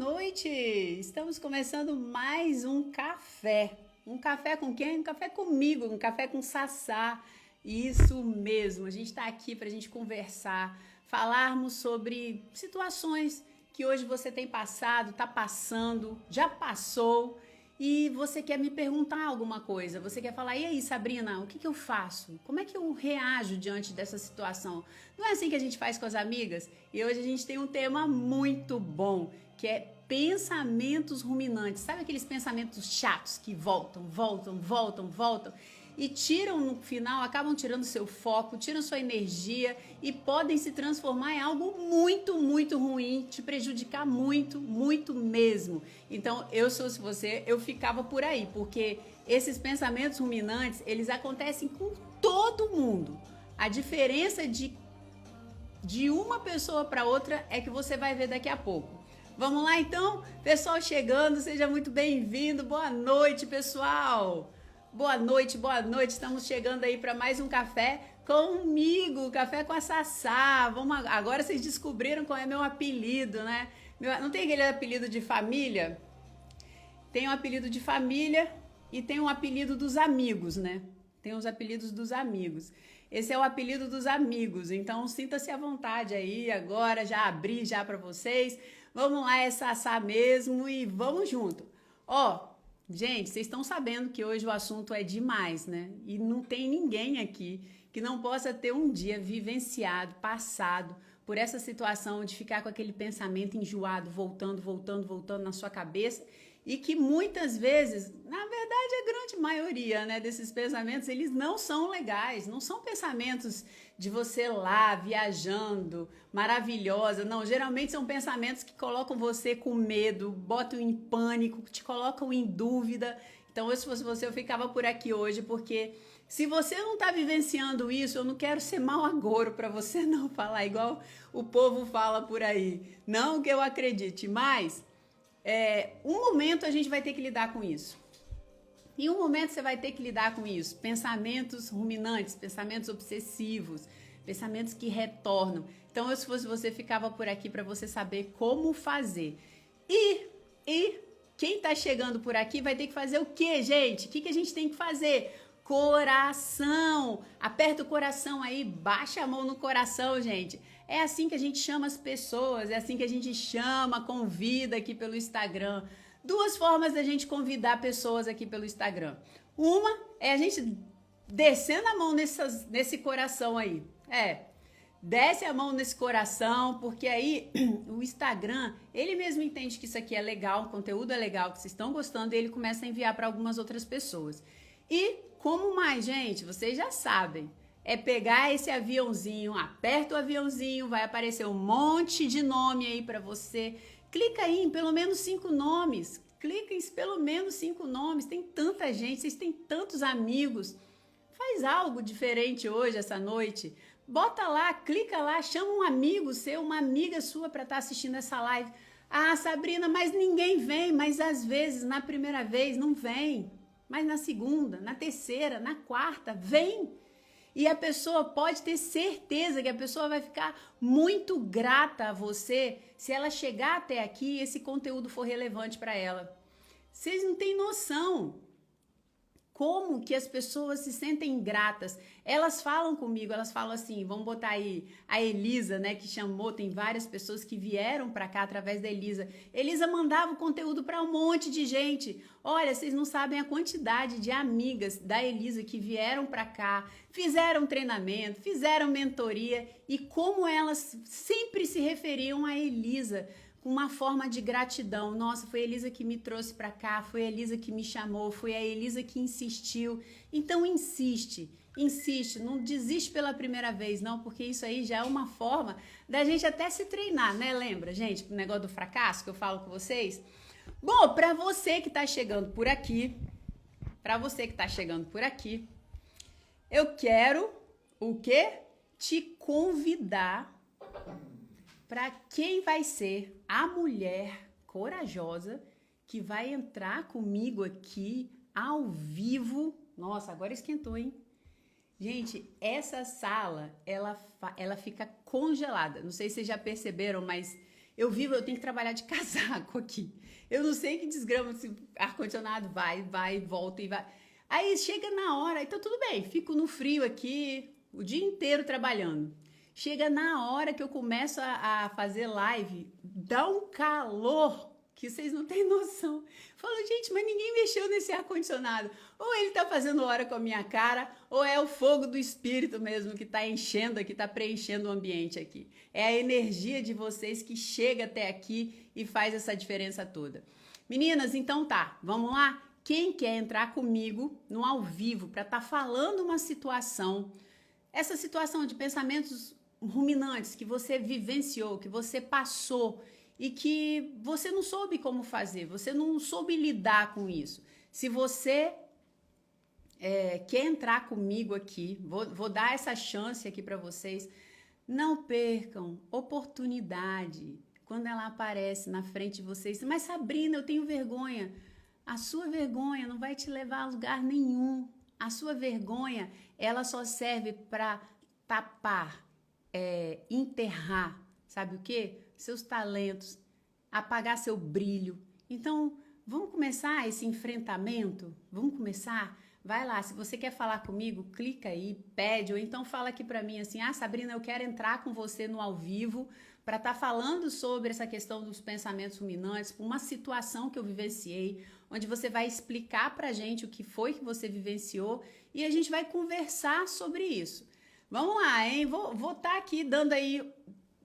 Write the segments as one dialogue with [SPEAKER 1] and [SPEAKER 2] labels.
[SPEAKER 1] noite! Estamos começando mais um café. Um café com quem? Um café comigo, um café com Sassá. Isso mesmo, a gente está aqui para a gente conversar, falarmos sobre situações que hoje você tem passado, está passando, já passou e você quer me perguntar alguma coisa. Você quer falar, e aí, Sabrina, o que eu faço? Como é que eu reajo diante dessa situação? Não é assim que a gente faz com as amigas? E hoje a gente tem um tema muito bom, que é pensamentos ruminantes. Sabe aqueles pensamentos chatos que voltam e tiram no final, acabam tirando seu foco, tiram sua energia e podem se transformar em algo muito ruim, te prejudicar muito mesmo. Então, se fosse você, eu ficava por aí, porque esses pensamentos ruminantes, eles acontecem com todo mundo. A diferença de uma pessoa para outra é que você vai ver daqui a pouco. Vamos lá então? Pessoal chegando, seja muito bem-vindo. Boa noite, pessoal. Boa noite. Estamos chegando aí para mais um café comigo, café com a Sassá. Agora vocês descobriram qual é meu apelido, né? Não tem aquele apelido de família? Tem um apelido de família e tem um apelido dos amigos, né? Tem os apelidos dos amigos. Esse é o apelido dos amigos, então sinta-se à vontade aí. Agora já abri já para vocês. Vamos lá, é Sassá mesmo e vamos junto. Gente, vocês estão sabendo que hoje o assunto é demais, né? E não tem ninguém aqui que não possa ter um dia vivenciado, passado por essa situação de ficar com aquele pensamento enjoado, voltando na sua cabeça e que muitas vezes, na verdade, a grande maioria, né, desses pensamentos, eles não são legais, não são pensamentos de você lá viajando, maravilhosa, não, geralmente são pensamentos que colocam você com medo, botam em pânico, te colocam em dúvida. Então, se fosse você, eu ficava por aqui hoje, porque se você não está vivenciando isso, eu não quero ser mau agouro para você não falar igual o povo fala por aí. Não que eu acredite, mas um momento a gente vai ter que lidar com isso. Em um momento você vai ter que lidar com isso. Pensamentos ruminantes, pensamentos obsessivos, pensamentos que retornam. Então, se fosse você, ficava por aqui para você saber como fazer. E quem está chegando por aqui vai ter que fazer o quê, gente? O que a gente tem que fazer? Coração. Aperta o coração aí, baixa a mão no coração, gente. É assim que a gente chama as pessoas, é assim que a gente chama, convida aqui pelo Instagram. Duas formas da gente convidar pessoas aqui pelo Instagram. Uma é a gente descendo a mão nesse coração aí. Desce a mão nesse coração, porque aí o Instagram, ele mesmo entende que isso aqui é legal, o conteúdo é legal, que vocês estão gostando, e ele começa a enviar para algumas outras pessoas. E como mais, gente? Vocês já sabem. É pegar esse aviãozinho, aperta o aviãozinho, vai aparecer um monte de nome aí para você. Clica aí em pelo menos 5 nomes. Clica em pelo menos 5 nomes. Tem tanta gente, vocês têm tantos amigos. Faz algo diferente hoje, essa noite. Bota lá, clica lá, chama um amigo seu, uma amiga sua para estar assistindo essa live. Ah, Sabrina, mas ninguém vem. Mas às vezes, na primeira vez, não vem. Mas na segunda, na terceira, na quarta, vem. E a pessoa pode ter certeza que a pessoa vai ficar muito grata a você se ela chegar até aqui e esse conteúdo for relevante para ela. Vocês não têm noção como que as pessoas se sentem gratas. Elas falam comigo, elas falam assim, vamos botar aí a Elisa, né, que chamou, tem várias pessoas que vieram para cá através da Elisa. Elisa mandava o conteúdo para um monte de gente. Olha, vocês não sabem a quantidade de amigas da Elisa que vieram para cá, fizeram treinamento, fizeram mentoria e como elas sempre se referiam a Elisa com uma forma de gratidão. Nossa, foi a Elisa que me trouxe para cá, foi a Elisa que me chamou, foi a Elisa que insistiu. Então insiste, não desiste pela primeira vez não, porque isso aí já é uma forma da gente até se treinar, né? Lembra, gente, o negócio do fracasso que eu falo com vocês? Bom, para você que tá chegando por aqui, eu quero o quê? Te convidar para quem vai ser a mulher corajosa que vai entrar comigo aqui ao vivo. Nossa, agora esquentou, hein? Gente, essa sala, ela fica congelada. Não sei se vocês já perceberam, mas Eu tenho que trabalhar de casaco aqui. Eu não sei que desgrama se ar-condicionado vai, volta e vai. Aí chega na hora, então tudo bem, fico no frio aqui o dia inteiro trabalhando. Chega na hora que eu começo a fazer live, dá um calor que vocês não têm noção. Falo, gente, mas ninguém mexeu nesse ar-condicionado. Ou ele tá fazendo hora com a minha cara, ou é o fogo do espírito mesmo que tá enchendo aqui, tá preenchendo o ambiente aqui. É a energia de vocês que chega até aqui e faz essa diferença toda. Meninas, então tá, vamos lá? Quem quer entrar comigo no ao vivo para estar falando uma situação, essa situação de pensamentos ruminantes que você vivenciou, que você passou e que você não soube como fazer, você não soube lidar com isso. Se você quer entrar comigo aqui, vou dar essa chance aqui para vocês, não percam oportunidade quando ela aparece na frente de vocês. Mas Sabrina, eu tenho vergonha. A sua vergonha não vai te levar a lugar nenhum. A sua vergonha, ela só serve para tapar, enterrar, sabe o quê? Seus talentos, apagar seu brilho. Então, vamos começar esse enfrentamento? Vamos começar? Vai lá, se você quer falar comigo, clica aí, pede, ou então fala aqui pra mim assim, Sabrina, eu quero entrar com você no ao vivo para estar falando sobre essa questão dos pensamentos ruminantes, uma situação que eu vivenciei, onde você vai explicar pra gente o que foi que você vivenciou e a gente vai conversar sobre isso. Vamos lá, hein? Vou estar aqui dando aí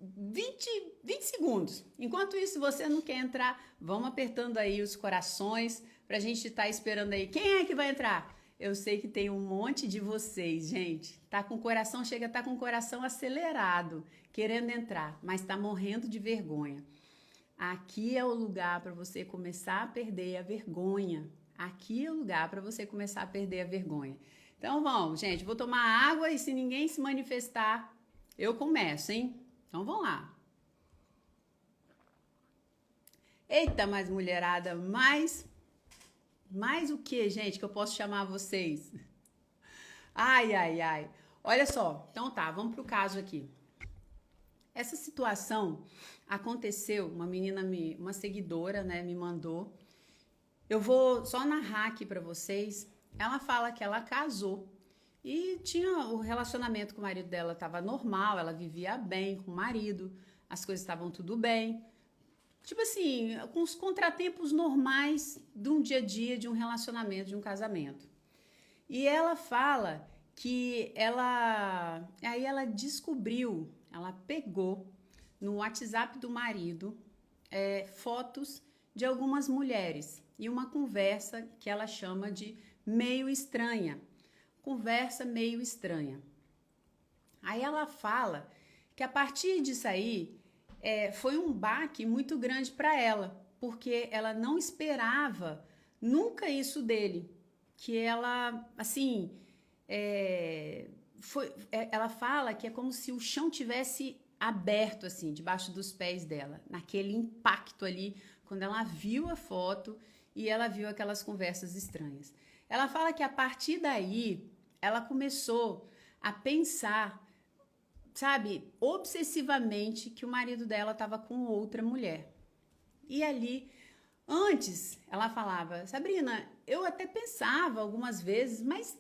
[SPEAKER 1] 20 segundos. Enquanto isso, você não quer entrar, vamos apertando aí os corações pra gente estar esperando aí. Quem é que vai entrar? Eu sei que tem um monte de vocês, gente. Tá com o coração, chega a estar com o coração acelerado, querendo entrar, mas tá morrendo de vergonha. Aqui é o lugar para você começar a perder a vergonha. Aqui é o lugar para você começar a perder a vergonha. Então vamos, gente, vou tomar água e se ninguém se manifestar, eu começo, hein? Então vamos lá. Eita, mais mulherada, mais o que, gente, que eu posso chamar vocês? Ai. Olha só, então tá, vamos pro caso aqui. Essa situação aconteceu, uma seguidora, né, me mandou. Eu vou só narrar aqui pra vocês. Ela fala que ela casou e tinha o relacionamento com o marido dela estava normal, ela vivia bem com o marido, as coisas estavam tudo bem. Tipo assim, com os contratempos normais de um dia a dia, de um relacionamento, de um casamento. E ela fala que aí ela descobriu, ela pegou no WhatsApp do marido fotos de algumas mulheres e uma conversa que ela chama de meio estranha. Conversa meio estranha. Aí ela fala que a partir disso aí foi um baque muito grande para ela, porque ela não esperava nunca isso dele, que ela, assim, ela fala que é como se o chão tivesse aberto, assim, debaixo dos pés dela, naquele impacto ali, quando ela viu a foto e ela viu aquelas conversas estranhas. Ela fala que a partir daí, ela começou a pensar, sabe, obsessivamente que o marido dela estava com outra mulher. E ali, antes, ela falava, Sabrina, eu até pensava algumas vezes, mas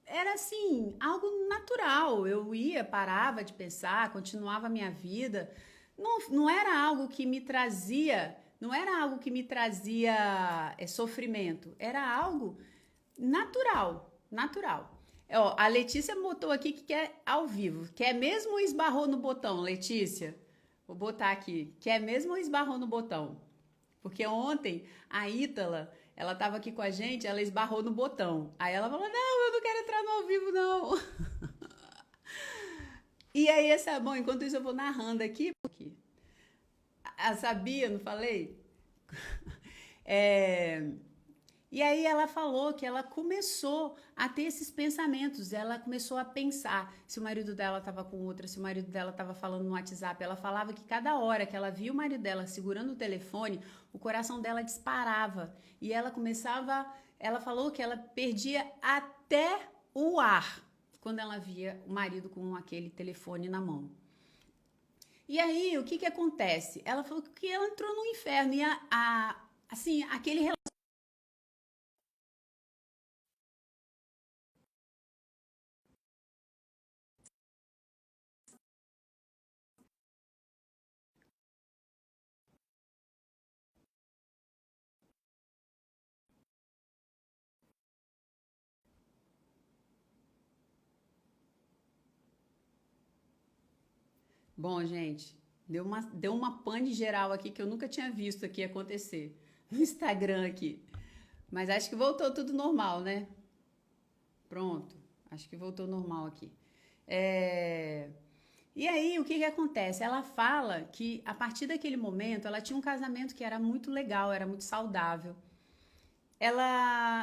[SPEAKER 1] era assim, algo natural. Eu ia, parava de pensar, continuava a minha vida. Não era algo que me trazia, sofrimento. Era algo natural. Ó, a Letícia botou aqui que quer ao vivo. Quer mesmo ou esbarrou no botão, Letícia? Vou botar aqui. Quer mesmo ou esbarrou no botão? Porque ontem a Ítala, ela tava aqui com a gente, ela esbarrou no botão. Aí ela falou, não, eu não quero entrar no ao vivo, não. E aí, bom, enquanto isso eu vou narrando aqui. Sabia, não falei? E aí ela falou que ela começou a ter esses pensamentos, ela começou a pensar se o marido dela estava com outra, se o marido dela estava falando no WhatsApp. Ela falava que cada hora que ela via o marido dela segurando o telefone, o coração dela disparava. E ela falou que ela perdia até o ar quando ela via o marido com aquele telefone na mão. E aí, o que que acontece? Ela falou que ela entrou no inferno e assim, aquele Bom, gente, deu uma pane geral aqui que eu nunca tinha visto aqui acontecer no Instagram aqui. Mas acho que voltou tudo normal, né? Pronto, acho que voltou normal aqui. É, E aí, o que que acontece? Ela fala que a partir daquele momento ela tinha um casamento que era muito legal, era muito saudável.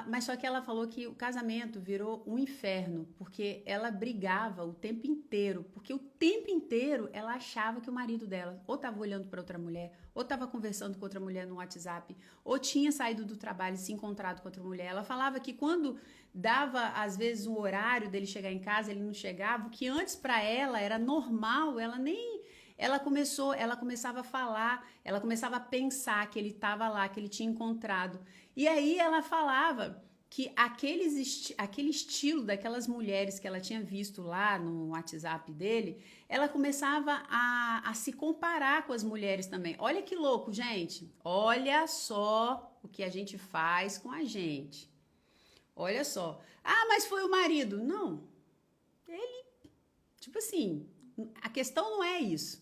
[SPEAKER 1] Mas só que ela falou que o casamento virou um inferno, porque ela brigava o tempo inteiro, porque o tempo inteiro ela achava que o marido dela ou estava olhando para outra mulher, ou estava conversando com outra mulher no WhatsApp, ou tinha saído do trabalho e se encontrado com outra mulher. Ela falava que quando dava às vezes o horário dele chegar em casa, ele não chegava, o que antes para ela era normal, ela começava a falar, ela começava a pensar que ele estava lá, que ele tinha encontrado. E aí ela falava que aquele estilo daquelas mulheres que ela tinha visto lá no WhatsApp dele, ela começava a se comparar com as mulheres também. Olha que louco, gente. Olha só o que a gente faz com a gente. Olha só. Ah, mas foi o marido. Não. Tipo assim, a questão não é isso.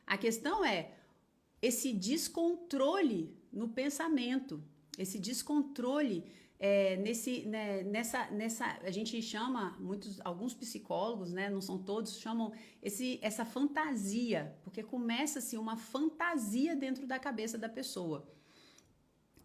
[SPEAKER 1] A questão é esse descontrole no pensamento, esse descontrole a gente chama alguns psicólogos, né, não são todos, chamam essa fantasia, porque começa-se uma fantasia dentro da cabeça da pessoa.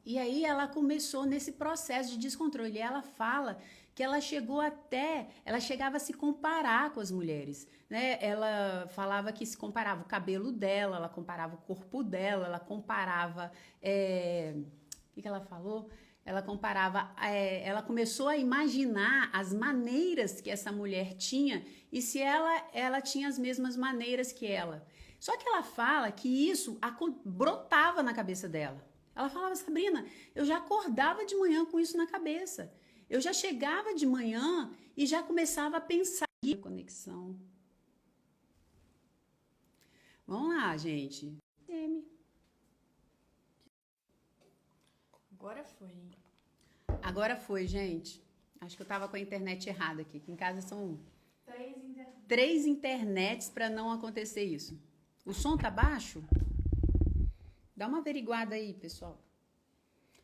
[SPEAKER 1] E aí ela começou nesse processo de descontrole. E ela fala que ela chegava a se comparar com as mulheres, né? Ela falava que se comparava o cabelo dela, ela comparava o corpo dela, ela comparava, o que ela falou? Ela começou a imaginar as maneiras que essa mulher tinha e se ela tinha as mesmas maneiras que ela. Só que ela fala que isso brotava na cabeça dela. Ela falava, Sabrina, eu já acordava de manhã com isso na cabeça. Eu já chegava de manhã e já começava a pensar. Conexão. Vamos lá, gente.
[SPEAKER 2] Agora foi.
[SPEAKER 1] Agora foi, gente. Acho que eu tava com a internet errada aqui. Aqui em casa são
[SPEAKER 2] Três internet.
[SPEAKER 1] 3 internets para não acontecer isso. O som tá baixo? Dá uma averiguada aí, pessoal.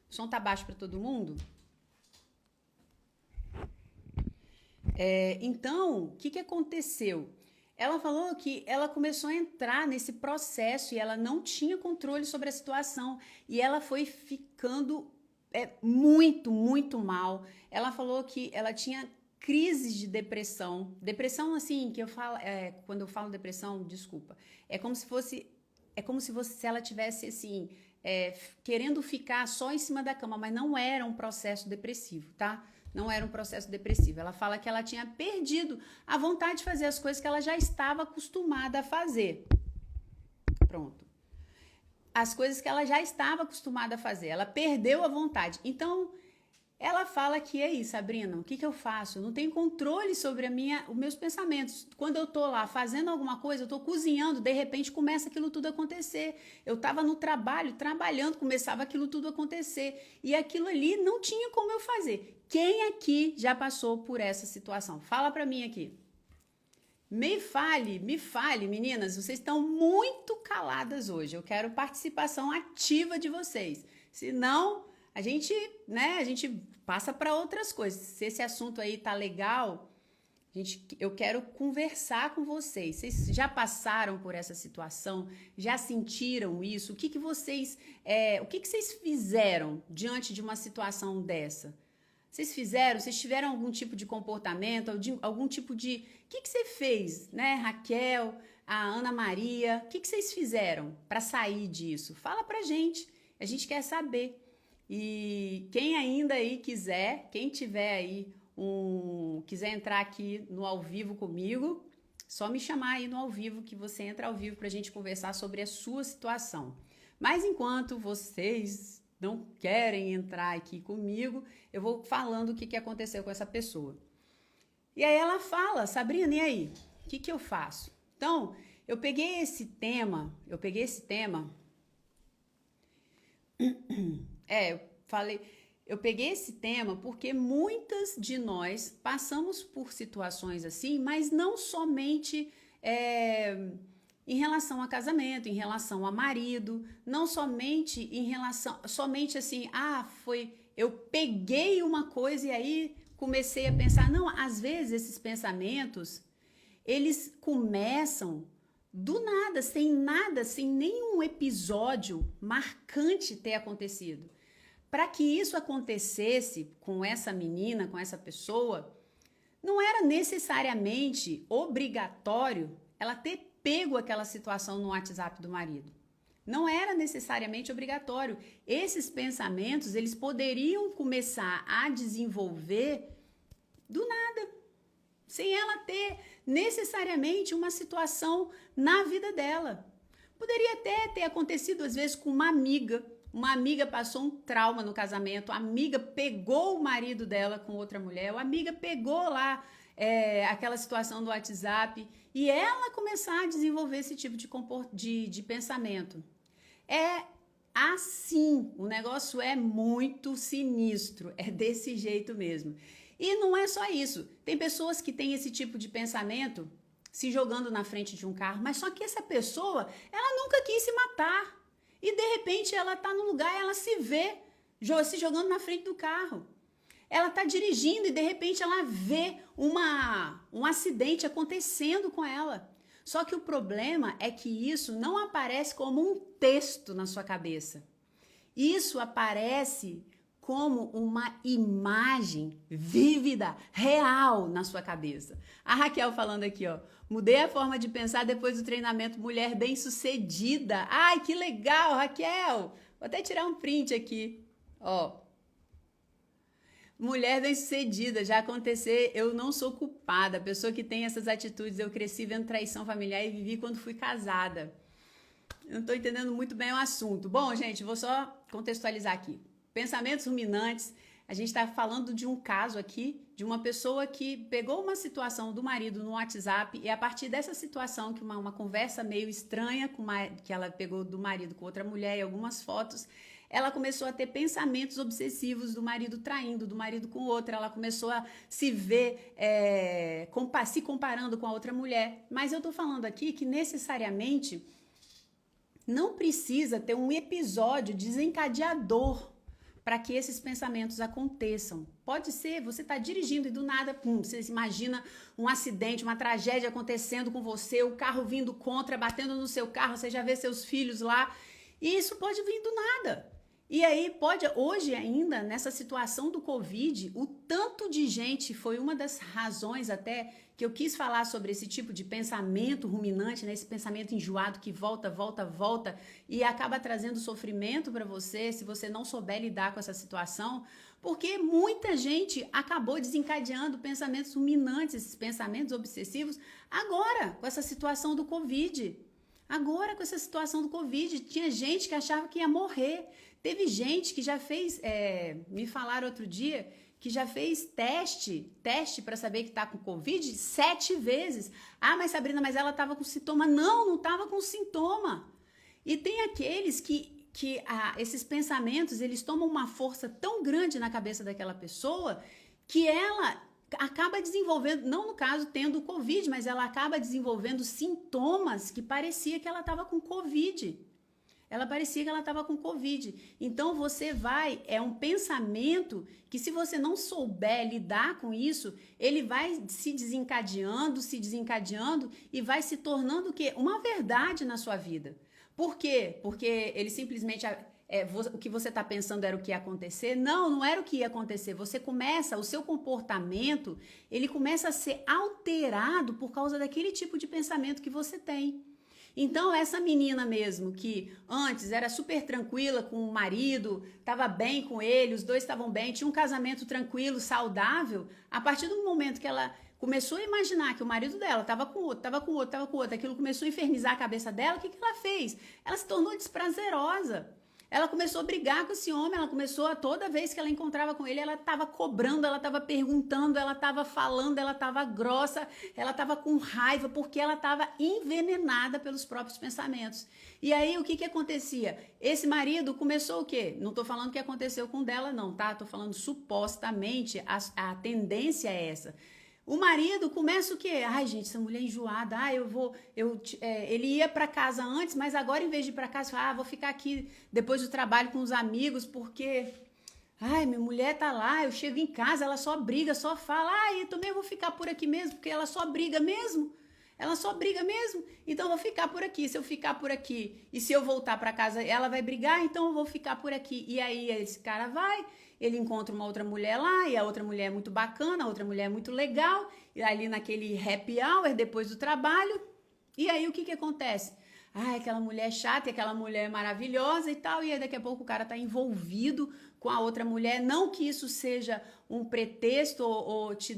[SPEAKER 1] O som tá baixo para todo mundo? Então, o que aconteceu? Ela falou que ela começou a entrar nesse processo e ela não tinha controle sobre a situação e ela foi ficando muito, muito mal. Ela falou que ela tinha crises de depressão. Depressão, assim, que eu falo, quando eu falo depressão, desculpa, se ela tivesse assim querendo ficar só em cima da cama, mas não era um processo depressivo, tá? Não era um processo depressivo. Ela fala que ela tinha perdido a vontade de fazer as coisas que ela já estava acostumada a fazer. Pronto. As coisas que ela já estava acostumada a fazer. Ela perdeu a vontade. Então, ela fala que é isso, Sabrina, o que eu faço? Eu não tenho controle sobre os meus pensamentos. Quando eu tô lá fazendo alguma coisa, eu tô cozinhando, de repente começa aquilo tudo a acontecer. Eu tava no trabalho, trabalhando, começava aquilo tudo a acontecer. E aquilo ali não tinha como eu fazer. Quem aqui já passou por essa situação? Fala pra mim aqui. Me fale, meninas, vocês estão muito caladas hoje. Eu quero participação ativa de vocês. Senão, a gente passa para outras coisas. Se esse assunto aí tá legal, eu quero conversar com vocês. Vocês já passaram por essa situação? Já sentiram isso? O que vocês fizeram diante de uma situação dessa? Vocês tiveram algum tipo de comportamento, algum tipo de... O que você fez, né, Raquel, a Ana Maria? O que vocês fizeram para sair disso? Fala pra a gente quer saber. E quem ainda aí quiser, quem tiver aí quiser entrar aqui no ao vivo comigo, Só me chamar aí no ao vivo, que você entra ao vivo para a gente conversar sobre a sua situação. Mas enquanto vocês não querem entrar aqui comigo, eu vou falando o que aconteceu com essa pessoa. E aí ela fala, Sabrina, e aí? O que eu faço? Então, eu peguei esse tema, eu peguei esse tema porque muitas de nós passamos por situações assim, mas não somente em relação a casamento, em relação a marido, não somente em relação, somente assim, eu peguei uma coisa e aí comecei a pensar. Não, às vezes esses pensamentos, eles começam do nada, sem nenhum episódio marcante ter acontecido. Para que isso acontecesse com essa menina, com essa pessoa, não era necessariamente obrigatório ela ter pego aquela situação no WhatsApp do marido. Não era necessariamente obrigatório. Esses pensamentos, eles poderiam começar a desenvolver do nada, sem ela ter necessariamente uma situação na vida dela. Poderia até ter acontecido, às vezes, com uma amiga passou um trauma no casamento, a amiga pegou o marido dela com outra mulher, a amiga pegou lá aquela situação do WhatsApp e ela começar a desenvolver esse tipo de pensamento. É assim, o negócio é muito sinistro, é desse jeito mesmo. E não é só isso, tem pessoas que têm esse tipo de pensamento se jogando na frente de um carro, mas só que essa pessoa, ela nunca quis se matar. E de repente ela está num lugar e ela se vê se jogando na frente do carro. Ela está dirigindo e de repente ela vê um acidente acontecendo com ela. Só que o problema é que isso não aparece como um texto na sua cabeça. Isso aparece como uma imagem vívida, real na sua cabeça. A Raquel falando aqui, ó. Mudei a forma de pensar depois do treinamento Mulher Bem-Sucedida. Ai, que legal, Raquel! Vou até tirar um print aqui, ó. Mulher bem-sucedida, já aconteceu, eu não sou culpada. A pessoa que tem essas atitudes, eu cresci vendo traição familiar e vivi quando fui casada. Eu não estou entendendo muito bem o assunto. Bom, gente, vou só contextualizar aqui. Pensamentos ruminantes, a gente está falando de um caso aqui, de uma pessoa que pegou uma situação do marido no WhatsApp e a partir dessa situação, que uma conversa meio estranha que ela pegou do marido com outra mulher e algumas fotos, ela começou a ter pensamentos obsessivos do marido traindo, do marido com outra, ela começou a se ver se comparando com a outra mulher. Mas eu estou falando aqui que necessariamente não precisa ter um episódio desencadeador para que esses pensamentos aconteçam. Pode ser, você está dirigindo e do nada, você imagina um acidente, uma tragédia acontecendo com você, o carro vindo contra, batendo no seu carro, você já vê seus filhos lá, e isso pode vir do nada. E aí hoje ainda, nessa situação do Covid, o tanto de gente, foi uma das razões até que eu quis falar sobre esse tipo de pensamento ruminante, né? Esse pensamento enjoado que volta e acaba trazendo sofrimento para você, se você não souber lidar com essa situação, porque muita gente acabou desencadeando pensamentos ruminantes, esses pensamentos obsessivos, agora, com essa situação do Covid. Agora, com essa situação do Covid, tinha gente que achava que ia morrer. Teve gente que já fez, me falaram outro dia, que já fez teste para saber que está com Covid 7 vezes. Ah, mas Sabrina, mas ela estava com sintoma. Não estava com sintoma. E tem aqueles que esses pensamentos, eles tomam uma força tão grande na cabeça daquela pessoa que ela acaba desenvolvendo, não no caso tendo Covid, mas ela acaba desenvolvendo sintomas que parecia que ela estava com Covid. Ela parecia que ela estava com Covid. Então, é um pensamento que se você não souber lidar com isso, ele vai se desencadeando e vai se tornando o quê? Uma verdade na sua vida. Por quê? Porque ele simplesmente... o que você está pensando era o que ia acontecer? Não era o que ia acontecer. O seu comportamento, ele começa a ser alterado por causa daquele tipo de pensamento que você tem. Então, essa menina mesmo, que antes era super tranquila com o marido, estava bem com ele, os dois estavam bem, tinha um casamento tranquilo, saudável, a partir do momento que ela começou a imaginar que o marido dela estava com outro, estava com outro, estava com outro, aquilo começou a infernizar a cabeça dela, o que ela fez? Ela se tornou desprazerosa. Ela começou a brigar com esse homem, ela começou a, toda vez que ela encontrava com ele, ela estava cobrando, ela estava perguntando, ela estava falando, ela estava grossa, ela estava com raiva, porque ela estava envenenada pelos próprios pensamentos. E aí, o que acontecia? Esse marido começou o quê? Não estou falando que aconteceu com dela, não, tá? Estou falando supostamente, a tendência é essa. O marido começa o quê? Ai, gente, essa mulher é enjoada. Ele ia para casa antes, mas agora, em vez de ir para casa, fala, vou ficar aqui depois do trabalho com os amigos, porque... Ai, minha mulher tá lá, eu chego em casa, ela só briga, só fala. Ai, eu também vou ficar por aqui mesmo, porque ela só briga mesmo. Ela só briga mesmo, então eu vou ficar por aqui. Se eu ficar por aqui e se eu voltar para casa, ela vai brigar, então eu vou ficar por aqui. E aí esse cara vai, ele encontra uma outra mulher lá, e a outra mulher é muito bacana, a outra mulher é muito legal, e ali naquele happy hour depois do trabalho. E aí o que acontece? Ai, aquela mulher chata, aquela mulher maravilhosa e tal, e aí daqui a pouco o cara tá envolvido com a outra mulher, não que isso seja um pretexto ou te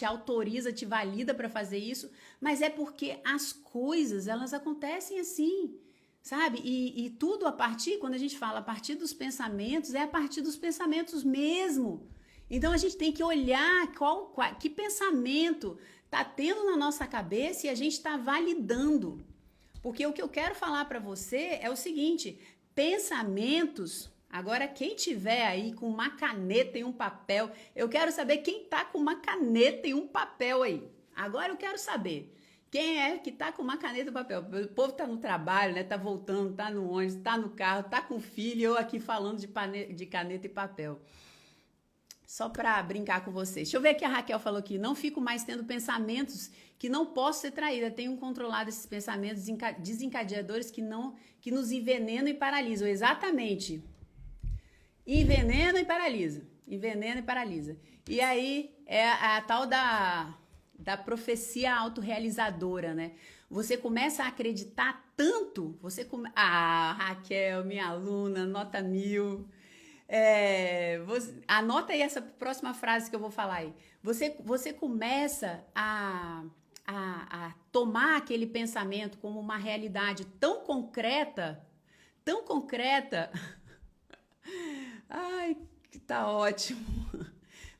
[SPEAKER 1] autoriza, te valida para fazer isso, mas é porque as coisas, elas acontecem assim, sabe? E tudo a partir, quando a gente fala a partir dos pensamentos, é a partir dos pensamentos mesmo. Então a gente tem que olhar que pensamento tá tendo na nossa cabeça e a gente está validando. Porque o que eu quero falar para você é o seguinte, pensamentos... Agora, quem tiver aí com uma caneta e um papel, eu quero saber quem tá com uma caneta e um papel aí. Agora eu quero saber quem é que tá com uma caneta e um papel. O povo tá no trabalho, né? Tá voltando, tá no ônibus, tá no carro, tá com filho, eu aqui falando de caneta e papel. Só para brincar com vocês. Deixa eu ver o que a Raquel falou aqui. Não fico mais tendo pensamentos que não posso ser traída. Tenho controlado esses pensamentos desencadeadores que nos envenenam e paralisam. Exatamente. Envenena e paralisa. Envenena e paralisa. E aí é a tal da profecia autorrealizadora, né? Você começa a acreditar tanto, Raquel, minha aluna, nota 1000. Anota aí essa próxima frase que eu vou falar aí. Você começa a tomar aquele pensamento como uma realidade tão concreta, ai, que tá ótimo.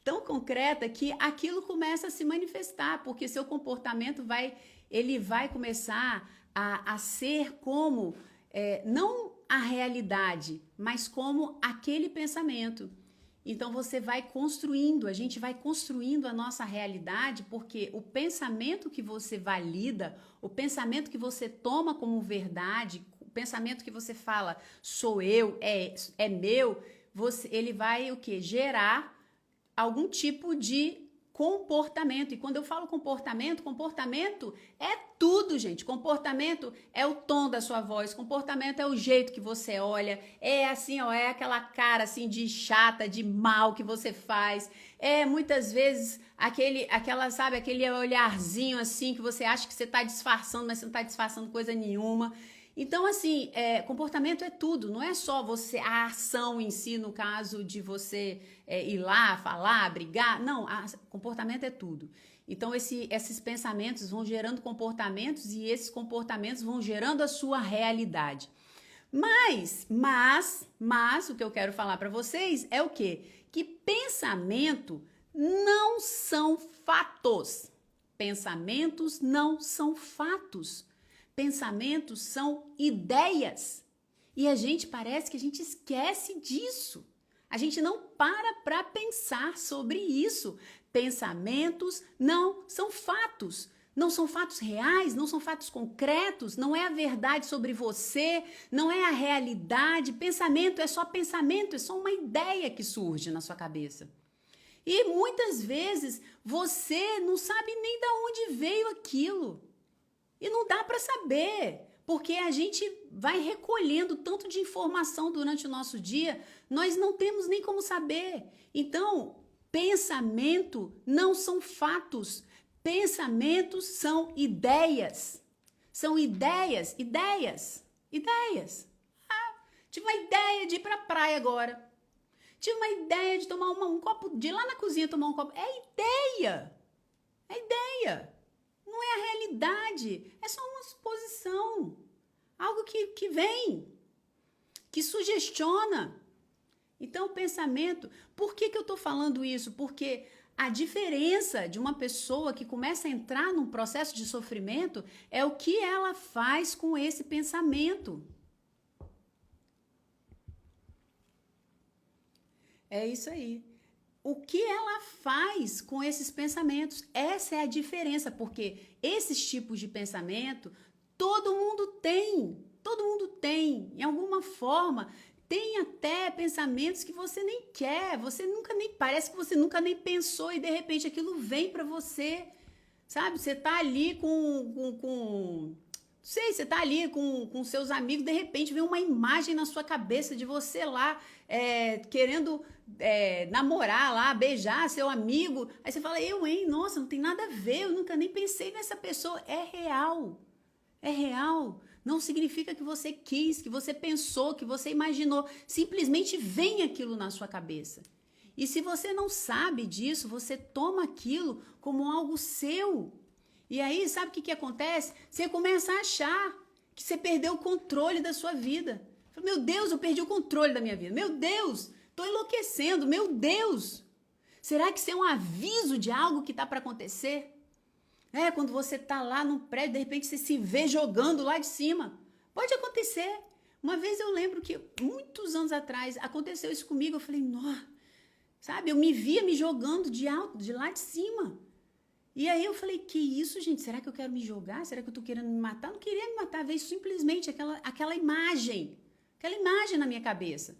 [SPEAKER 1] Tão concreta que aquilo começa a se manifestar, porque seu comportamento vai começar a ser como, não a realidade, mas como aquele pensamento. Então você vai construindo, a gente vai construindo a nossa realidade, porque o pensamento que você valida, o pensamento que você toma como verdade, o pensamento que você fala, sou eu, é meu, ele vai o quê? Gerar algum tipo de comportamento. E quando eu falo comportamento é tudo, gente. Comportamento é o tom da sua voz, comportamento é o jeito que você olha, é assim, ó, é aquela cara assim de chata, de mal que você faz. É muitas vezes aquele olharzinho assim que você acha que você tá disfarçando, mas você não tá disfarçando coisa nenhuma. Então, assim, comportamento é tudo, não é só a ação em si, no caso de você ir lá, falar, brigar, não, comportamento é tudo. Então, esses pensamentos vão gerando comportamentos e esses comportamentos vão gerando a sua realidade. Mas, o que eu quero falar para vocês é o quê? Que pensamento não são fatos. Pensamentos não são fatos. Pensamentos são ideias. E a gente parece que a gente esquece disso. A gente não para pensar sobre isso. Pensamentos não são fatos. Não são fatos reais, não são fatos concretos, não é a verdade sobre você, não é a realidade. Pensamento é só uma ideia que surge na sua cabeça. E muitas vezes você não sabe nem de onde veio aquilo. E não dá para saber, porque a gente vai recolhendo tanto de informação durante o nosso dia, nós não temos nem como saber. Então, pensamento não são fatos, pensamentos são ideias. São ideias. Tive uma ideia de ir para a praia agora. Tive uma ideia de tomar um copo, de ir lá na cozinha tomar um copo. É ideia. É ideia, não é a realidade, é só uma suposição, algo que vem, que sugestiona. Então, o pensamento, por que eu estou falando isso? Porque a diferença de uma pessoa que começa a entrar num processo de sofrimento é o que ela faz com esse pensamento. É isso aí. O que ela faz com esses pensamentos? Essa é a diferença, porque esses tipos de pensamento todo mundo tem. Todo mundo tem, em alguma forma. Tem até pensamentos que você nem quer, você nunca nem parece que você nunca nem pensou e de repente aquilo vem para você, sabe? Você tá ali não sei, você tá ali com seus amigos, de repente vem uma imagem na sua cabeça de você lá querendo namorar lá, beijar seu amigo. Aí você fala, hein? Nossa, não tem nada a ver, eu nunca nem pensei nessa pessoa. É real. É real. Não significa que você quis, que você pensou, que você imaginou. Simplesmente vem aquilo na sua cabeça. E se você não sabe disso, você toma aquilo como algo seu. E aí, sabe o que acontece? Você começa a achar que você perdeu o controle da sua vida. Meu Deus, eu perdi o controle da minha vida. Meu Deus, estou enlouquecendo. Meu Deus. Será que isso é um aviso de algo que está para acontecer? Quando você tá lá no prédio, de repente você se vê jogando lá de cima. Pode acontecer. Uma vez eu lembro que, muitos anos atrás, aconteceu isso comigo. Eu falei, nossa, sabe? Eu me via me jogando de lá de cima. E aí eu falei, que isso, gente? Será que eu quero me jogar? Será que eu tô querendo me matar? Eu não queria me matar, veio simplesmente aquela imagem na minha cabeça.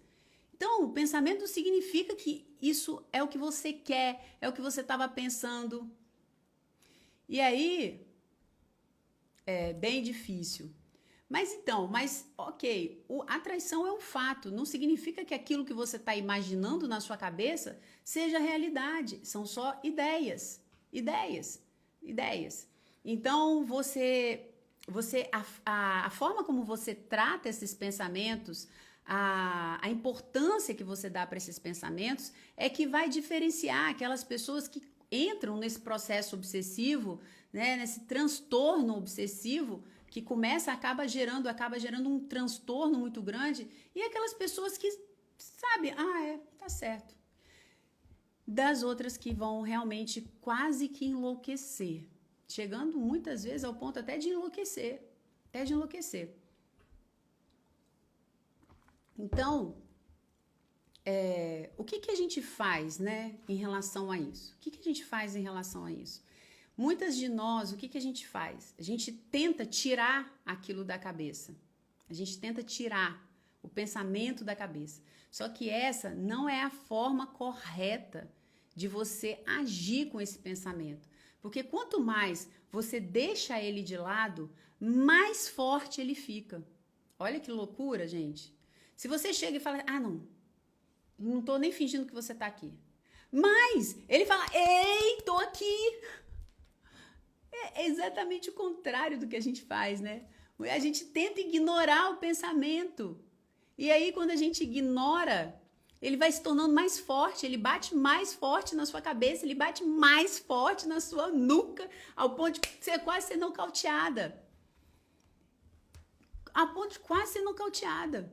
[SPEAKER 1] Então, o pensamento não significa que isso é o que você quer, é o que você estava pensando. E aí, é bem difícil. Mas ok, a traição é um fato, não significa que aquilo que você está imaginando na sua cabeça seja realidade, são só ideias. Então, a forma como você trata esses pensamentos, a importância que você dá para esses pensamentos é que vai diferenciar aquelas pessoas que entram nesse processo obsessivo, né, nesse transtorno obsessivo que acaba gerando um transtorno muito grande, e aquelas pessoas que sabem, tá certo, das outras que vão realmente quase que enlouquecer, chegando muitas vezes ao ponto até de enlouquecer. Então, o que a gente faz, né, em relação a isso? O que a gente faz em relação a isso? Muitas de nós, o que a gente faz? A gente tenta tirar aquilo da cabeça. A gente tenta tirar o pensamento da cabeça. Só que essa não é a forma correta de você agir com esse pensamento. Porque quanto mais você deixa ele de lado, mais forte ele fica. Olha que loucura, gente. Se você chega e fala, não tô nem fingindo que você tá aqui. Mas ele fala, ei, tô aqui. É exatamente o contrário do que a gente faz, né? A gente tenta ignorar o pensamento. E aí, quando a gente ignora, ele vai se tornando mais forte, ele bate mais forte na sua cabeça, ele bate mais forte na sua nuca, ao ponto de você quase ser nocauteada. A ponto de quase ser nocauteada.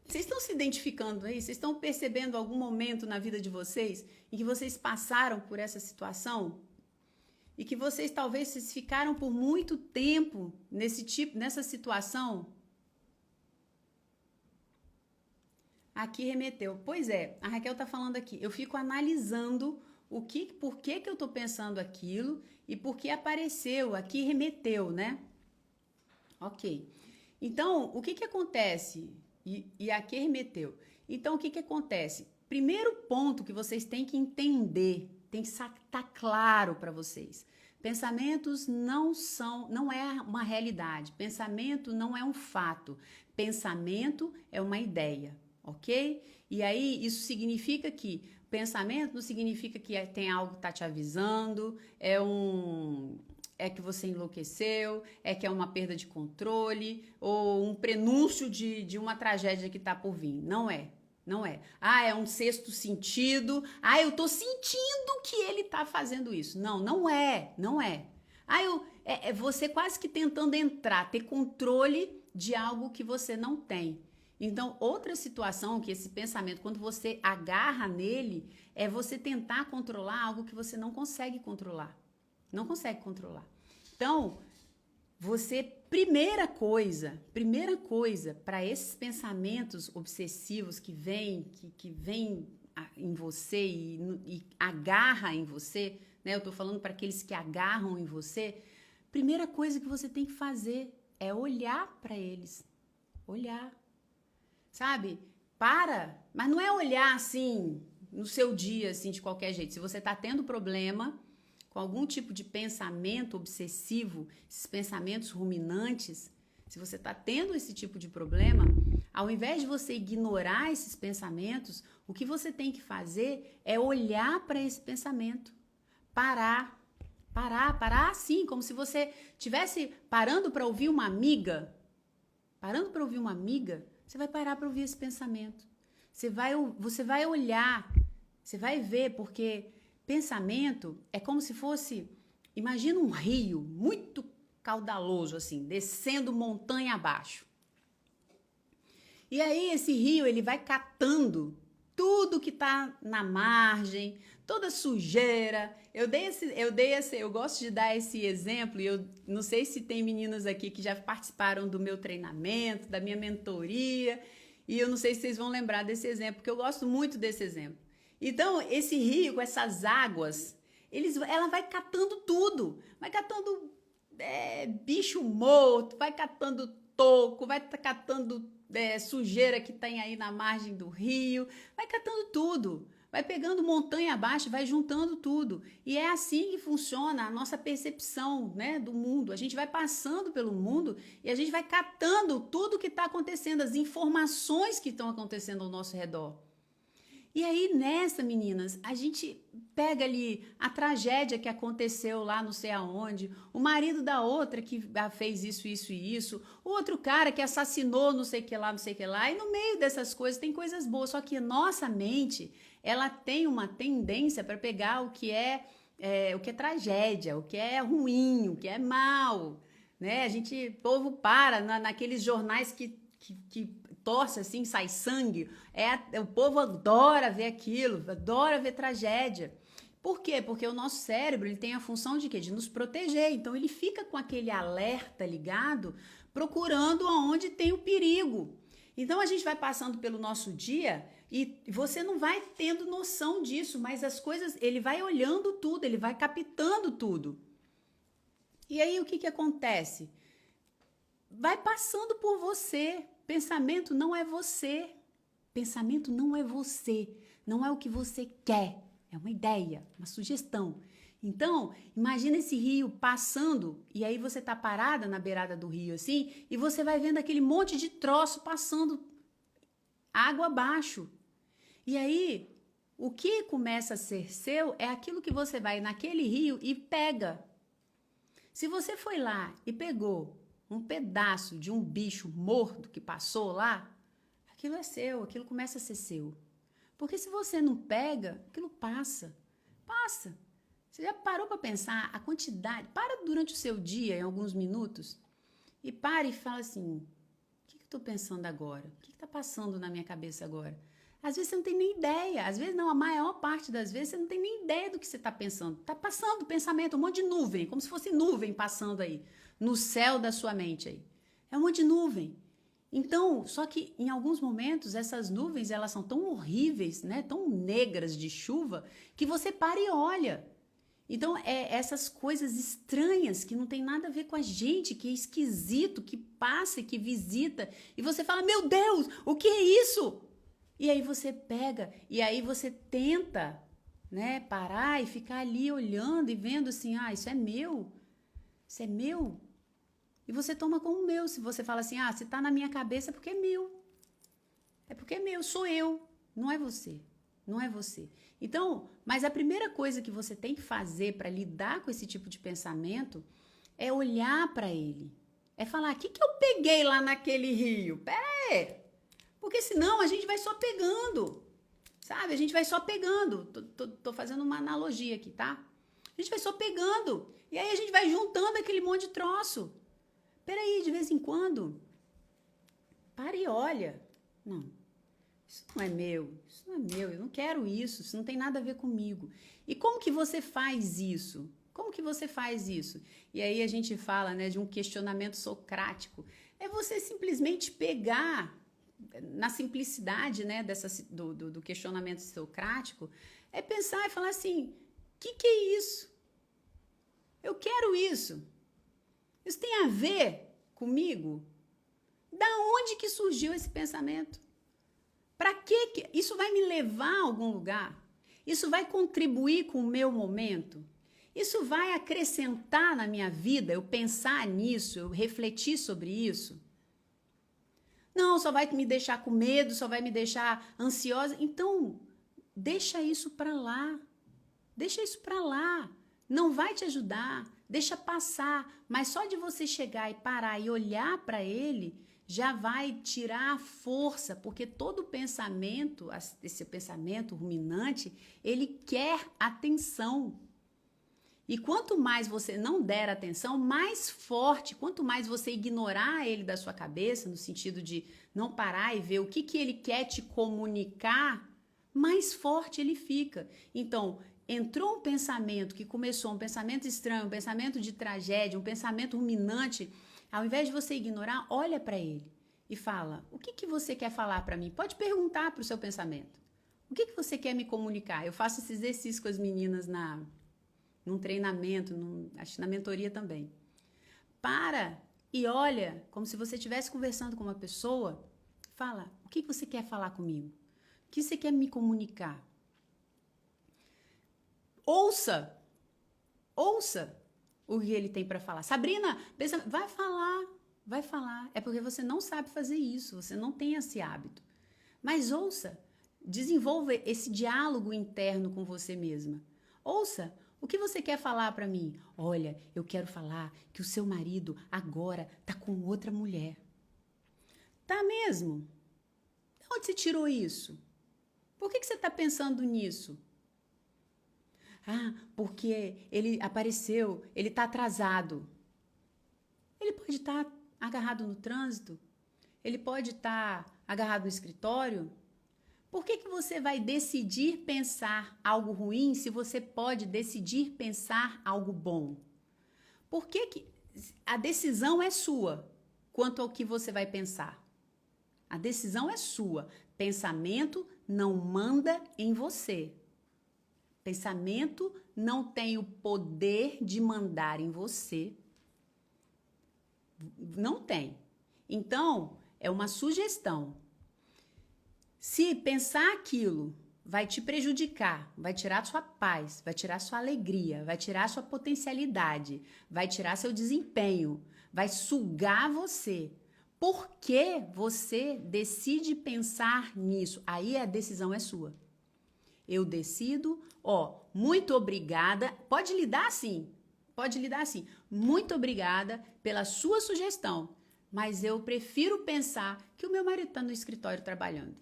[SPEAKER 1] Vocês estão se identificando aí? Vocês estão percebendo algum momento na vida de vocês em que vocês passaram por essa situação? E que vocês talvez ficaram por muito tempo nessa situação? Aqui remeteu. Pois é, a Raquel tá falando aqui. Eu fico analisando por que eu tô pensando aquilo e por que apareceu. Aqui remeteu, né? Ok. Então, o que acontece? E aqui remeteu. Então, o que acontece? Primeiro ponto que vocês têm que entender, tem que estar claro para vocês. Pensamentos não é uma realidade. Pensamento não é um fato. Pensamento é uma ideia, ok? E aí, isso significa que pensamento não significa que tem algo que está te avisando, é que você enlouqueceu, é que é uma perda de controle ou um prenúncio de uma tragédia que está por vir. Não é. Não é. Ah, é um sexto sentido. Ah, eu tô sentindo que ele tá fazendo isso. Não, não é. Não é. Ah, é você quase que tentando entrar, ter controle de algo que você não tem. Então, outra situação que esse pensamento, quando você agarra nele, é você tentar controlar algo que você não consegue controlar. Não consegue controlar. Então, você, primeira coisa para esses pensamentos obsessivos que vem em você e agarra em você, né? Eu tô falando para aqueles que agarram em você. Primeira coisa que você tem que fazer é olhar para eles. Olhar. Sabe? Mas não é olhar assim no seu dia assim de qualquer jeito. Se você tá tendo problema com algum tipo de pensamento obsessivo, esses pensamentos ruminantes, se você está tendo esse tipo de problema, ao invés de você ignorar esses pensamentos, o que você tem que fazer é olhar para esse pensamento, parar assim, como se você estivesse parando para ouvir uma amiga, você vai parar para ouvir esse pensamento. Você vai olhar, você vai ver, porque pensamento é como se fosse, imagina um rio muito caudaloso assim, descendo montanha abaixo. E aí esse rio, ele vai catando tudo que tá na margem, toda sujeira. Eu gosto de dar esse exemplo, e eu não sei se tem meninas aqui que já participaram do meu treinamento, da minha mentoria, e eu não sei se vocês vão lembrar desse exemplo, porque eu gosto muito desse exemplo. Então, esse rio, com essas águas, ela vai catando tudo. Vai catando bicho morto, vai catando toco, vai catando sujeira que tem aí na margem do rio, vai catando tudo. Vai pegando montanha abaixo, vai juntando tudo. E é assim que funciona a nossa percepção, né, do mundo. A gente vai passando pelo mundo e a gente vai catando tudo que está acontecendo, as informações que estão acontecendo ao nosso redor. E aí, nessa, meninas, a gente pega ali a tragédia que aconteceu lá não sei aonde, o marido da outra que fez isso, isso e isso, o outro cara que assassinou não sei o que lá, não sei o que lá, e no meio dessas coisas tem coisas boas, só que nossa mente, ela tem uma tendência para pegar o que é tragédia, o que é ruim, o que é mal, né? O povo para naqueles jornais que torce assim, sai sangue, o povo adora ver aquilo, adora ver tragédia. Por quê? Porque o nosso cérebro, ele tem a função de quê? De nos proteger. Então ele fica com aquele alerta ligado, procurando aonde tem o perigo. Então a gente vai passando pelo nosso dia e você não vai tendo noção disso, mas as coisas, ele vai olhando tudo, ele vai captando tudo. E aí o que acontece? Vai passando por você. Pensamento não é você. Pensamento não é você. Não é o que você quer. É uma ideia, uma sugestão. Então, imagina esse rio passando e aí você tá parada na beirada do rio assim e você vai vendo aquele monte de troço passando água abaixo. E aí, o que começa a ser seu é aquilo que você vai naquele rio e pega. Se você foi lá e pegou um pedaço de um bicho morto que passou lá, aquilo é seu, aquilo começa a ser seu. Porque se você não pega, aquilo passa. Passa. Você já parou para pensar a quantidade? Para durante o seu dia, em alguns minutos, e para e fala assim, o que eu estou pensando agora? O que está passando na minha cabeça agora? Às vezes você não tem nem ideia, às vezes não, a maior parte das vezes você não tem nem ideia do que você está pensando. Está passando pensamento, um monte de nuvem, como se fosse nuvem passando aí, no céu da sua mente aí. É um monte de nuvem. Então, só que em alguns momentos essas nuvens, elas são tão horríveis, né, tão negras de chuva, que você para e olha. Então, essas coisas estranhas que não tem nada a ver com a gente, que é esquisito, que passa e que visita, e você fala, meu Deus, o que é isso? E aí você pega, e aí você tenta, né, parar e ficar ali olhando e vendo assim, isso é meu, isso é meu. E você toma como meu, se você fala assim, se tá na minha cabeça é porque é meu. É porque é meu, sou eu, não é você, não é você. Então, mas a primeira coisa que você tem que fazer para lidar com esse tipo de pensamento é olhar para ele. É falar, o que eu peguei lá naquele rio? Pera aí. Porque senão a gente vai só pegando, sabe? A gente vai só pegando. Tô fazendo uma analogia aqui, tá? A gente vai só pegando. E aí a gente vai juntando aquele monte de troço. Peraí, de vez em quando, para e olha. Não, isso não é meu, eu não quero isso não tem nada a ver comigo. E como que você faz isso? Como que você faz isso? E aí a gente fala, né, de um questionamento socrático. É você simplesmente pegar, na simplicidade, né, do questionamento socrático, é pensar e falar assim, que é isso? Eu quero isso. Isso tem a ver comigo? Da onde que surgiu esse pensamento? Para que isso vai me levar a algum lugar? Isso vai contribuir com o meu momento? Isso vai acrescentar na minha vida, eu pensar nisso, eu refletir sobre isso? Não, só vai me deixar com medo, só vai me deixar ansiosa. Então, deixa isso para lá. Deixa isso para lá. Não vai te ajudar. Deixa passar. Mas só de você chegar e parar e olhar para ele, já vai tirar a força, porque todo pensamento, esse pensamento ruminante, ele quer atenção. E quanto mais você não der atenção, mais forte, quanto mais você ignorar ele da sua cabeça, no sentido de não parar e ver o que ele quer te comunicar, mais forte ele fica. Então, entrou um pensamento que começou, um pensamento estranho, um pensamento de tragédia, um pensamento ruminante, ao invés de você ignorar, olha para ele e fala, o que você quer falar para mim? Pode perguntar para o seu pensamento. O que você quer me comunicar? Eu faço esse exercício com as meninas num treinamento, acho que na mentoria também. Para e olha, como se você estivesse conversando com uma pessoa, fala, o que você quer falar comigo? O que você quer me comunicar? Ouça o que ele tem para falar. Sabrina, pensa, vai falar. É porque você não sabe fazer isso, você não tem esse hábito. Mas ouça, desenvolva esse diálogo interno com você mesma. Ouça, o que você quer falar para mim? Olha, eu quero falar que o seu marido agora tá com outra mulher. Tá mesmo? De onde você tirou isso? Por que você está pensando nisso? Ah, porque ele apareceu, ele está atrasado. Ele pode estar agarrado no trânsito? Ele pode estar agarrado no escritório? Por que você vai decidir pensar algo ruim se você pode decidir pensar algo bom? Por que a decisão é sua quanto ao que você vai pensar? A decisão é sua. Pensamento não manda em você. Pensamento não tem o poder de mandar em você. Não tem. Então, é uma sugestão. Se pensar aquilo vai te prejudicar, vai tirar sua paz, vai tirar sua alegria, vai tirar sua potencialidade, vai tirar seu desempenho, vai sugar você. Por que você decide pensar nisso? Aí a decisão é sua. Eu decido, muito obrigada, pode lidar assim. Muito obrigada pela sua sugestão, mas eu prefiro pensar que o meu marido está no escritório trabalhando.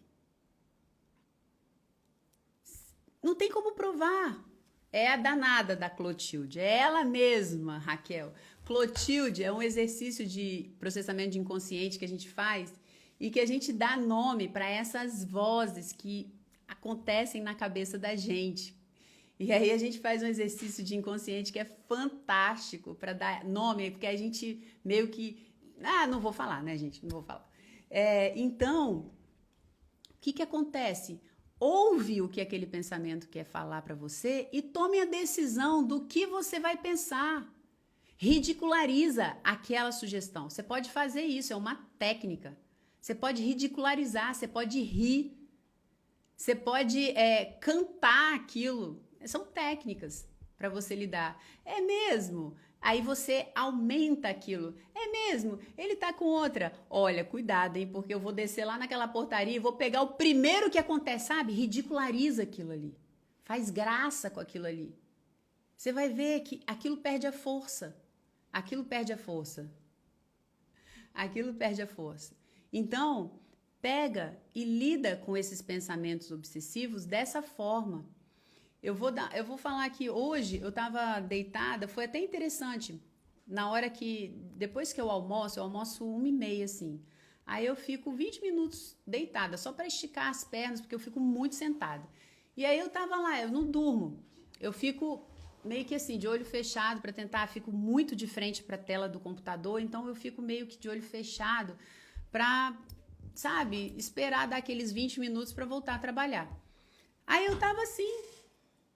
[SPEAKER 1] Não tem como provar. É a danada da Clotilde, é ela mesma, Raquel. Clotilde é um exercício de processamento de inconsciente que a gente faz e que a gente dá nome para essas vozes que acontecem na cabeça da gente. E aí a gente faz um exercício de inconsciente que é fantástico para dar nome, porque a gente meio que... não vou falar, né, gente? Não vou falar. Então, o que acontece? Ouve o que aquele pensamento quer falar para você e tome a decisão do que você vai pensar. Ridiculariza aquela sugestão. Você pode fazer isso, é uma técnica. Você pode ridicularizar, você pode rir, você pode cantar aquilo. São técnicas para você lidar. É mesmo? Aí você aumenta aquilo. É mesmo? Ele tá com outra. Olha, cuidado, hein? Porque eu vou descer lá naquela portaria e vou pegar o primeiro que acontece, sabe? Ridiculariza aquilo ali. Faz graça com aquilo ali. Você vai ver que aquilo perde a força. Aquilo perde a força. Então, pega e lida com esses pensamentos obsessivos dessa forma. Eu vou falar que hoje eu estava deitada, foi até interessante. Na hora que, depois que eu almoço 1h30, assim. Aí eu fico 20 minutos deitada, só para esticar as pernas, porque eu fico muito sentada. E aí eu tava lá, eu não durmo. Eu fico meio que assim, de olho fechado para tentar, fico muito de frente para a tela do computador, então eu fico meio que de olho fechado para, sabe, esperar dar aqueles 20 minutos para voltar a trabalhar. Aí eu tava assim,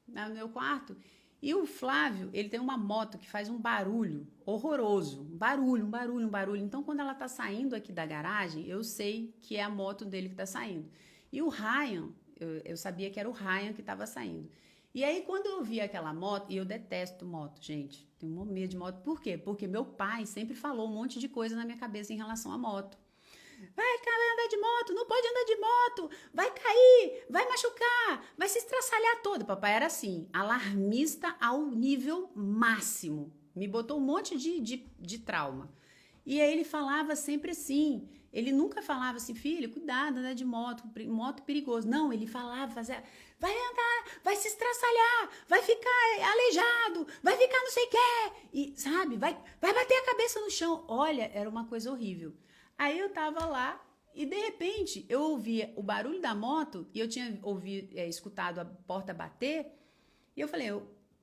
[SPEAKER 1] no meu quarto, e o Flávio, ele tem uma moto que faz um barulho horroroso, um barulho. Então, quando ela tá saindo aqui da garagem, eu sei que é a moto dele que tá saindo. E o Ryan, eu sabia que era o Ryan que tava saindo. E aí, quando eu vi aquela moto, e eu detesto moto, gente, tenho um medo de moto. Por quê? Porque meu pai sempre falou um monte de coisa na minha cabeça em relação à moto. Vai andar de moto, não pode andar de moto, vai cair, vai machucar, vai se estraçalhar todo. Papai era assim, alarmista ao nível máximo. Me botou um monte de trauma. E aí ele falava sempre assim, ele nunca falava assim, filho, cuidado, andar de moto perigoso. Não, ele falava, fazia, vai andar, vai se estraçalhar, vai ficar aleijado, vai ficar não sei o quê. E, sabe, vai bater a cabeça no chão. Olha, era uma coisa horrível. Aí eu tava lá e de repente eu ouvia o barulho da moto e eu tinha escutado a porta bater e eu falei,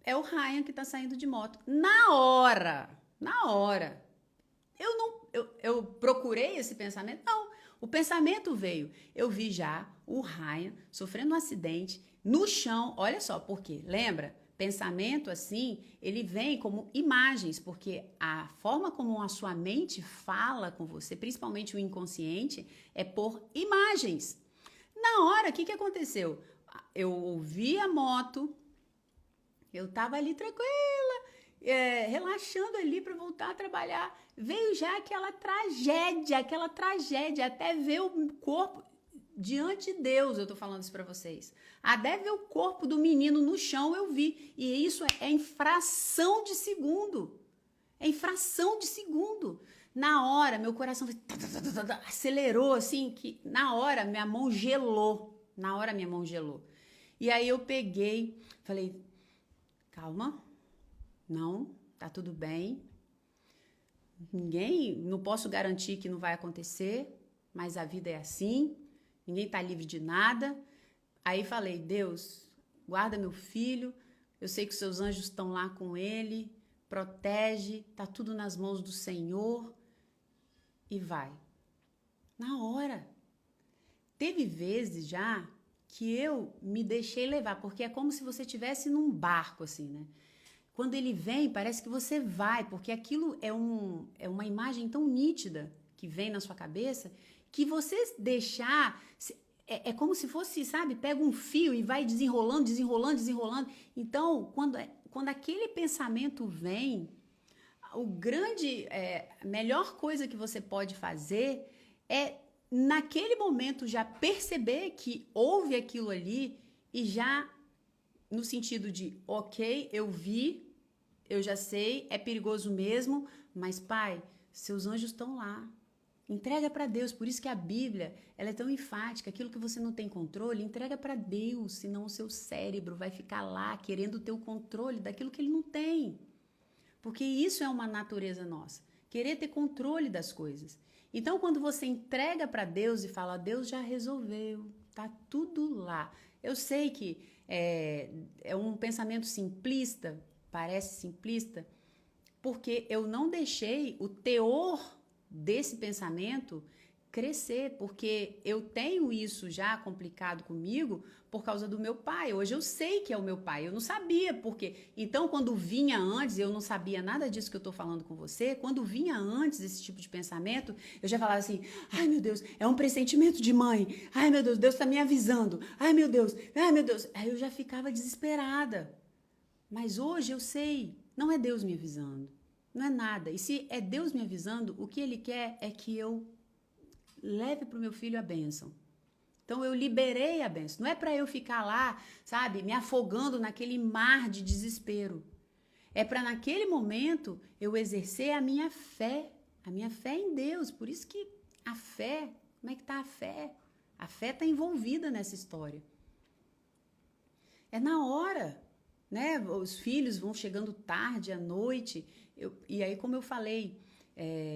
[SPEAKER 1] é o Ryan que tá saindo de moto. Na hora, eu procurei esse pensamento? Não, o pensamento veio. Eu vi já o Ryan sofrendo um acidente no chão, olha só, por quê? Lembra? Pensamento assim, ele vem como imagens, porque a forma como a sua mente fala com você, principalmente o inconsciente, é por imagens. Na hora, o que aconteceu? Eu ouvi a moto, eu tava ali tranquila, relaxando ali para voltar a trabalhar. Veio já aquela tragédia, até ver o corpo. Diante de Deus, eu tô falando isso pra vocês. Até ver o corpo do menino no chão, eu vi. E isso é em fração de segundo. É em fração de segundo. Na hora, meu coração acelerou, assim, que na hora minha mão gelou. E aí eu peguei, falei, calma, não, tá tudo bem. Não posso garantir que não vai acontecer, mas a vida é assim. Ninguém tá livre de nada. Aí falei, Deus, guarda meu filho. Eu sei que os seus anjos estão lá com ele. Protege. Tá tudo nas mãos do Senhor. E vai. Na hora. Teve vezes já que eu me deixei levar. Porque é como se você estivesse num barco, assim, né? Quando ele vem, parece que você vai. Porque aquilo é uma imagem tão nítida que vem na sua cabeça, que você deixar, é como se fosse, sabe, pega um fio e vai desenrolando. Então, quando aquele pensamento vem, a melhor coisa que você pode fazer é, naquele momento, já perceber que houve aquilo ali e já, no sentido de, ok, eu vi, eu já sei, é perigoso mesmo, mas, Pai, seus anjos estão lá. Entrega para Deus, por isso que a Bíblia ela é tão enfática, aquilo que você não tem controle, entrega para Deus, senão o seu cérebro vai ficar lá querendo ter o controle daquilo que ele não tem. Porque isso é uma natureza nossa, querer ter controle das coisas. Então, quando você entrega para Deus e fala, Deus já resolveu, tá tudo lá. Eu sei que é um pensamento simplista, parece simplista, porque eu não deixei o teor desse pensamento crescer, porque eu tenho isso já complicado comigo por causa do meu pai. Hoje eu sei que é o meu pai, eu não sabia porque. Então, quando vinha antes, eu não sabia nada disso que eu tô falando com você, quando vinha antes esse tipo de pensamento, eu já falava assim, ai meu Deus, é um pressentimento de mãe, ai meu Deus, Deus tá me avisando, ai meu Deus. Aí eu já ficava desesperada. Mas hoje eu sei, não é Deus me avisando. Não é nada. E se é Deus me avisando, o que Ele quer é que eu leve para o meu filho a bênção. Então eu liberei a bênção. Não é para eu ficar lá, sabe, me afogando naquele mar de desespero. É para naquele momento eu exercer a minha fé em Deus. Por isso que a fé, Como é que está a fé? A fé está envolvida nessa história. É na hora, né? Os filhos vão chegando tarde à noite. E aí, como eu falei,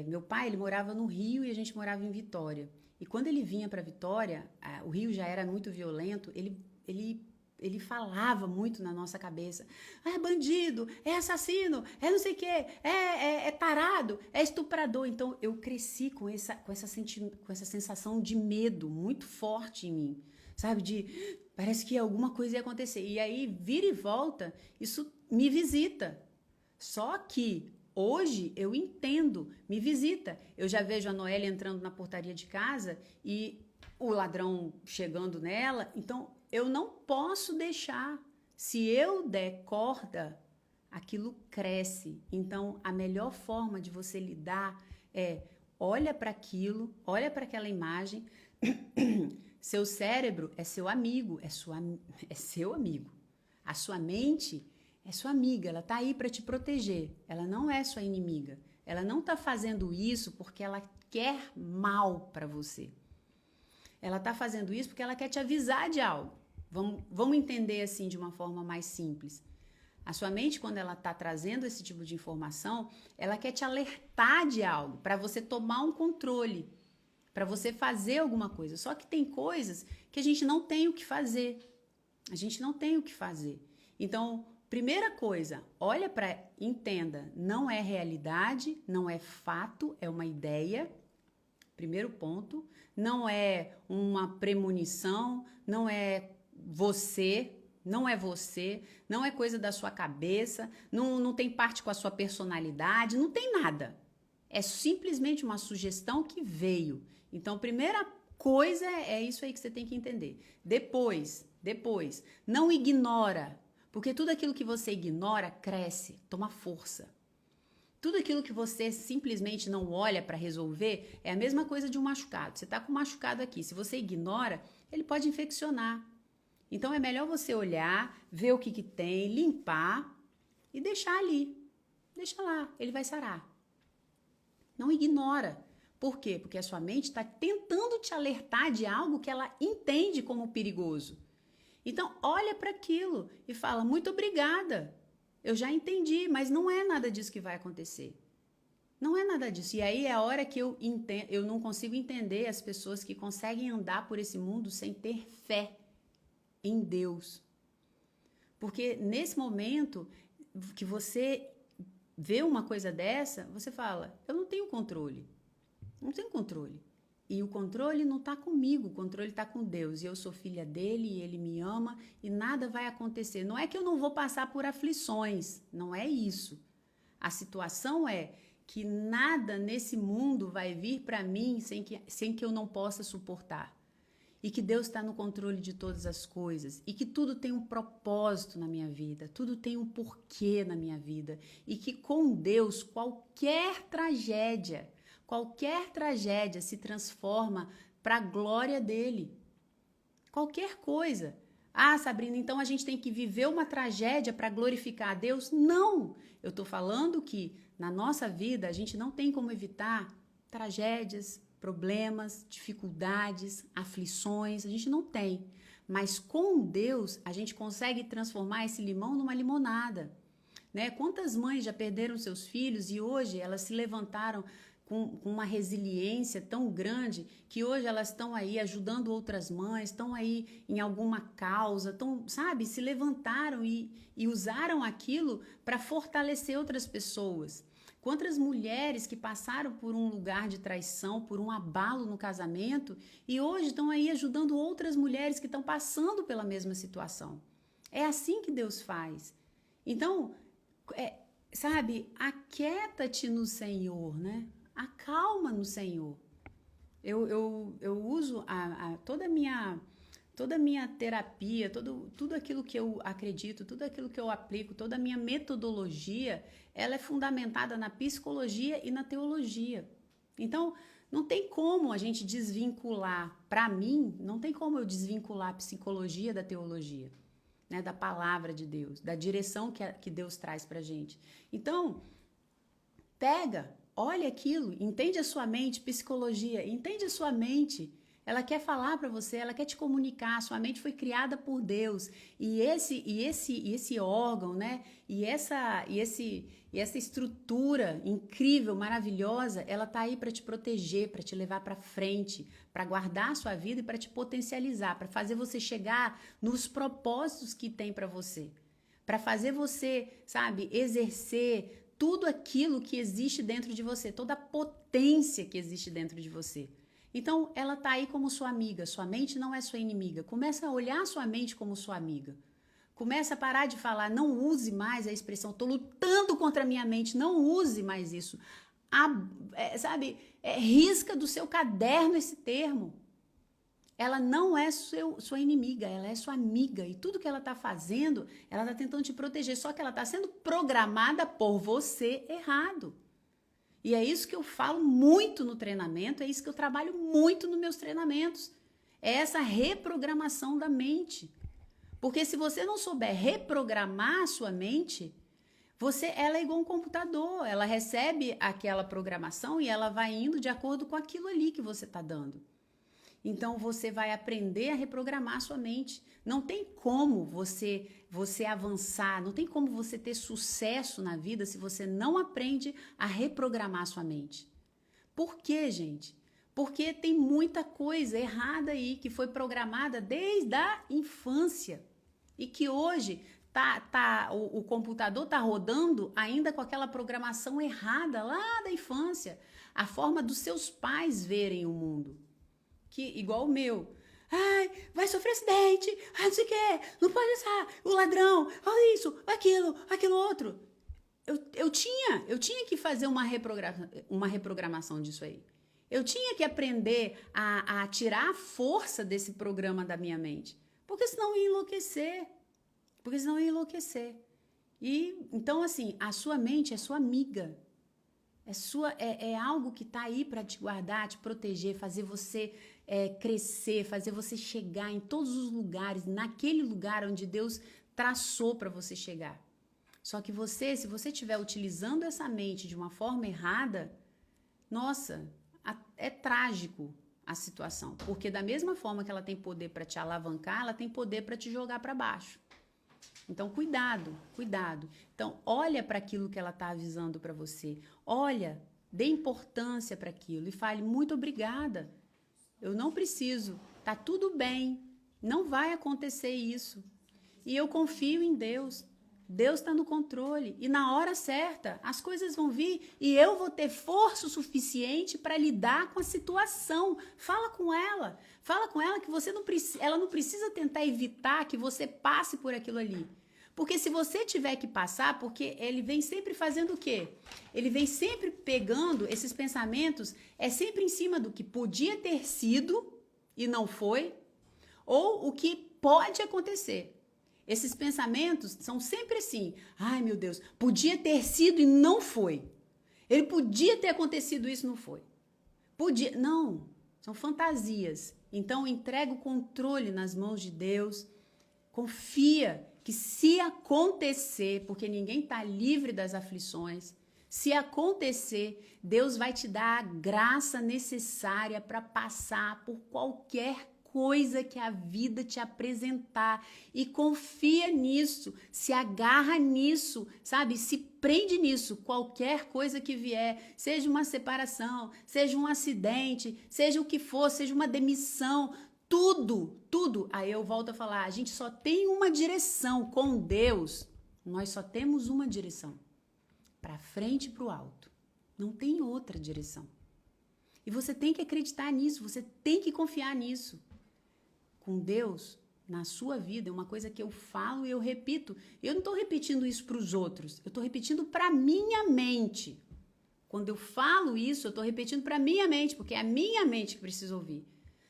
[SPEAKER 1] meu pai ele morava no Rio e a gente morava em Vitória. E quando ele vinha para Vitória, o Rio já era muito violento, ele falava muito na nossa cabeça. É bandido, é assassino, é não sei o quê, é tarado, é estuprador. Então eu cresci com essa sensação de medo muito forte em mim. Sabe, parece que alguma coisa ia acontecer. E aí, vira e volta, isso me visita. Só que hoje eu entendo, me visita. Eu já vejo a Noélia entrando na portaria de casa e o ladrão chegando nela. Então, eu não posso deixar. Se eu der corda, aquilo cresce. Então, a melhor forma de você lidar é olha para aquilo, olha para aquela imagem. Seu cérebro é seu amigo, é seu amigo. A sua mente é sua amiga, ela está aí para te proteger. Ela não é sua inimiga. Ela não está fazendo isso porque ela quer mal para você. Ela está fazendo isso porque ela quer te avisar de algo. Vamos entender assim de uma forma mais simples. A sua mente, quando ela está trazendo esse tipo de informação, ela quer te alertar de algo, para você tomar um controle, para você fazer alguma coisa. Só que tem coisas que a gente não tem o que fazer. A gente não tem o que fazer. Então, primeira coisa, entenda, não é realidade, não é fato, é uma ideia. Primeiro ponto, não é uma premonição, não é você, não é coisa da sua cabeça, não tem parte com a sua personalidade, não tem nada. É simplesmente uma sugestão que veio. Então, primeira coisa é isso aí que você tem que entender. Depois, não ignora, porque tudo aquilo que você ignora cresce, toma força. Tudo aquilo que você simplesmente não olha para resolver é a mesma coisa de um machucado. Você está com um machucado aqui, se você ignora, ele pode infeccionar. Então é melhor você olhar, ver o que tem, limpar e deixar ali. Deixa lá, ele vai sarar. Não ignora. Por quê? Porque a sua mente está tentando te alertar de algo que ela entende como perigoso. Então olha para aquilo e fala, muito obrigada. Eu já entendi, mas não é nada disso que vai acontecer. Não é nada disso. E aí é a hora que eu não consigo entender as pessoas que conseguem andar por esse mundo sem ter fé em Deus. Porque nesse momento que você vê uma coisa dessa, você fala, eu não tenho controle. Não tenho controle. E o controle não está comigo, o controle está com Deus. E eu sou filha dele, e ele me ama, e nada vai acontecer. Não é que eu não vou passar por aflições, não é isso. A situação é que nada nesse mundo vai vir para mim sem que eu não possa suportar. E que Deus está no controle de todas as coisas. E que tudo tem um propósito na minha vida, tudo tem um porquê na minha vida. E que com Deus, qualquer tragédia se transforma para a glória dele. Qualquer coisa. Ah, Sabrina, então a gente tem que viver uma tragédia para glorificar a Deus? Não! Eu estou falando que na nossa vida a gente não tem como evitar tragédias, problemas, dificuldades, aflições, a gente não tem. Mas com Deus a gente consegue transformar esse limão numa limonada. Né? Quantas mães já perderam seus filhos e hoje elas se levantaram com uma resiliência tão grande que hoje elas estão aí ajudando outras mães, estão aí em alguma causa, se levantaram e usaram aquilo para fortalecer outras pessoas. Quantas mulheres que passaram por um lugar de traição, por um abalo no casamento e hoje estão aí ajudando outras mulheres que estão passando pela mesma situação. É assim que Deus faz. Então, aquieta-te no Senhor, né? Acalma no Senhor. Eu uso toda a minha terapia, tudo aquilo que eu acredito, tudo aquilo que eu aplico, toda a minha metodologia, ela é fundamentada na psicologia e na teologia. Então, não tem como a gente desvincular, para mim, não tem como eu desvincular a psicologia da teologia, né, da palavra de Deus, da direção que Deus traz pra gente. Então, pega olha aquilo, entende a sua mente, psicologia, entende a sua mente. Ela quer falar para você, ela quer te comunicar. Sua mente foi criada por Deus e esse órgão, né? E essa estrutura incrível, maravilhosa, ela tá aí para te proteger, para te levar para frente, para guardar a sua vida e para te potencializar, para fazer você chegar nos propósitos que tem para você, para fazer você, sabe, exercer tudo aquilo que existe dentro de você, toda a potência que existe dentro de você. Então, ela tá aí como sua amiga. Sua mente não é sua inimiga. Começa a olhar sua mente como sua amiga. Começa a parar de falar, não use mais a expressão, tô lutando contra a minha mente, não use mais isso. Risca do seu caderno esse termo. Ela não é sua inimiga, ela é sua amiga. E tudo que ela tá fazendo, ela tá tentando te proteger. Só que ela tá sendo programada por você errado. E é isso que eu falo muito no treinamento, é isso que eu trabalho muito nos meus treinamentos. É essa reprogramação da mente. Porque se você não souber reprogramar a sua mente, ela é igual um computador, ela recebe aquela programação e ela vai indo de acordo com aquilo ali que você está dando. Então você vai aprender a reprogramar a sua mente. Não tem como você avançar, não tem como você ter sucesso na vida se você não aprende a reprogramar a sua mente. Por quê, gente? Porque tem muita coisa errada aí que foi programada desde a infância e que hoje o computador está rodando ainda com aquela programação errada lá da infância, a forma dos seus pais verem o mundo. Igual o meu. Ai, vai sofrer acidente, não sei o que, não pode passar, o ladrão, olha isso, aquilo outro. Eu tinha que fazer uma reprogramação disso aí. Eu tinha que aprender a tirar a força desse programa da minha mente. Porque senão eu ia enlouquecer. E, então, assim, a sua mente é sua amiga. É algo que está aí para te guardar, te proteger, fazer você crescer, fazer você chegar em todos os lugares, naquele lugar onde Deus traçou para você chegar. Só que se você estiver utilizando essa mente de uma forma errada, nossa, é trágico a situação. Porque da mesma forma que ela tem poder para te alavancar, ela tem poder para te jogar para baixo. Então, cuidado. Então, olha para aquilo que ela está avisando para você. Olha, dê importância para aquilo e fale, muito obrigada. Eu não preciso, tá tudo bem, não vai acontecer isso. E eu confio em Deus. Deus está no controle. E na hora certa, as coisas vão vir e eu vou ter força o suficiente para lidar com a situação. Fala com ela que ela não precisa tentar evitar que você passe por aquilo ali. Porque se você tiver que passar, porque ele vem sempre fazendo o quê? Ele vem sempre pegando esses pensamentos, é sempre em cima do que podia ter sido e não foi, ou o que pode acontecer. Esses pensamentos são sempre assim, ai meu Deus, podia ter sido e não foi. Ele podia ter acontecido isso e não foi. Não, são fantasias. Então entrega o controle nas mãos de Deus, confia que se acontecer, porque ninguém está livre das aflições, se acontecer, Deus vai te dar a graça necessária para passar por qualquer coisa que a vida te apresentar e confia nisso, se agarra nisso, sabe? Se prende nisso, qualquer coisa que vier, seja uma separação, seja um acidente, seja o que for, seja uma demissão, tudo. Aí eu volto a falar, a gente só tem uma direção com Deus, nós só temos uma direção, para frente e para o alto, não tem outra direção. E você tem que acreditar nisso, você tem que confiar nisso. Com Deus, na sua vida, é uma coisa que eu falo e eu repito. Eu não estou repetindo isso para os outros, eu estou repetindo para a minha mente. Quando eu falo isso, eu estou repetindo para a minha mente, porque é a minha mente que precisa ouvir.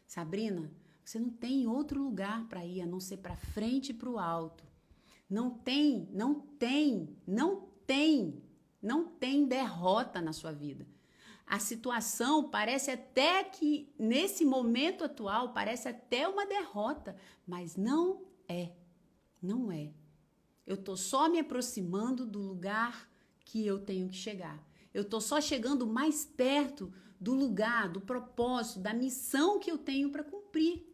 [SPEAKER 1] Sabrina, você não tem outro lugar para ir a não ser para frente e para o alto. Não tem derrota na sua vida. A situação parece até que, nesse momento atual, parece até uma derrota, mas não é. Não é. Eu estou só me aproximando do lugar que eu tenho que chegar. Eu estou só chegando mais perto do lugar, do propósito, da missão que eu tenho para cumprir.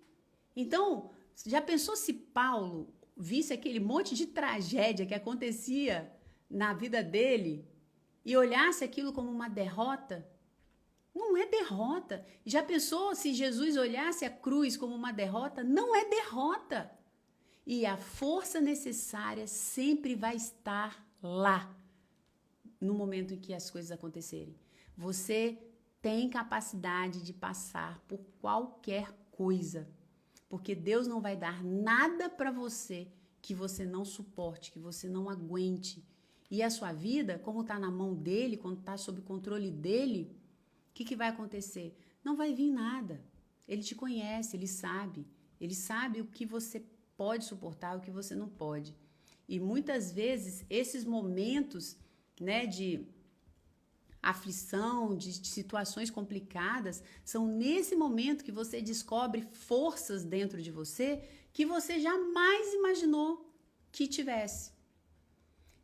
[SPEAKER 1] Então, já pensou se Paulo visse aquele monte de tragédia que acontecia na vida dele e olhasse aquilo como uma derrota? Não é derrota. Já pensou se Jesus olhasse a cruz como uma derrota? Não é derrota. E a força necessária sempre vai estar lá no momento em que as coisas acontecerem. Você tem capacidade de passar por qualquer coisa, porque Deus não vai dar nada para você que você não suporte, que você não aguente. E a sua vida, como está na mão dele, quando está sob controle dele, o que vai acontecer? Não vai vir nada. Ele te conhece, ele sabe o que você pode suportar, o que você não pode. E muitas vezes esses momentos, né, de aflição, de situações complicadas, são nesse momento que você descobre forças dentro de você que você jamais imaginou que tivesse.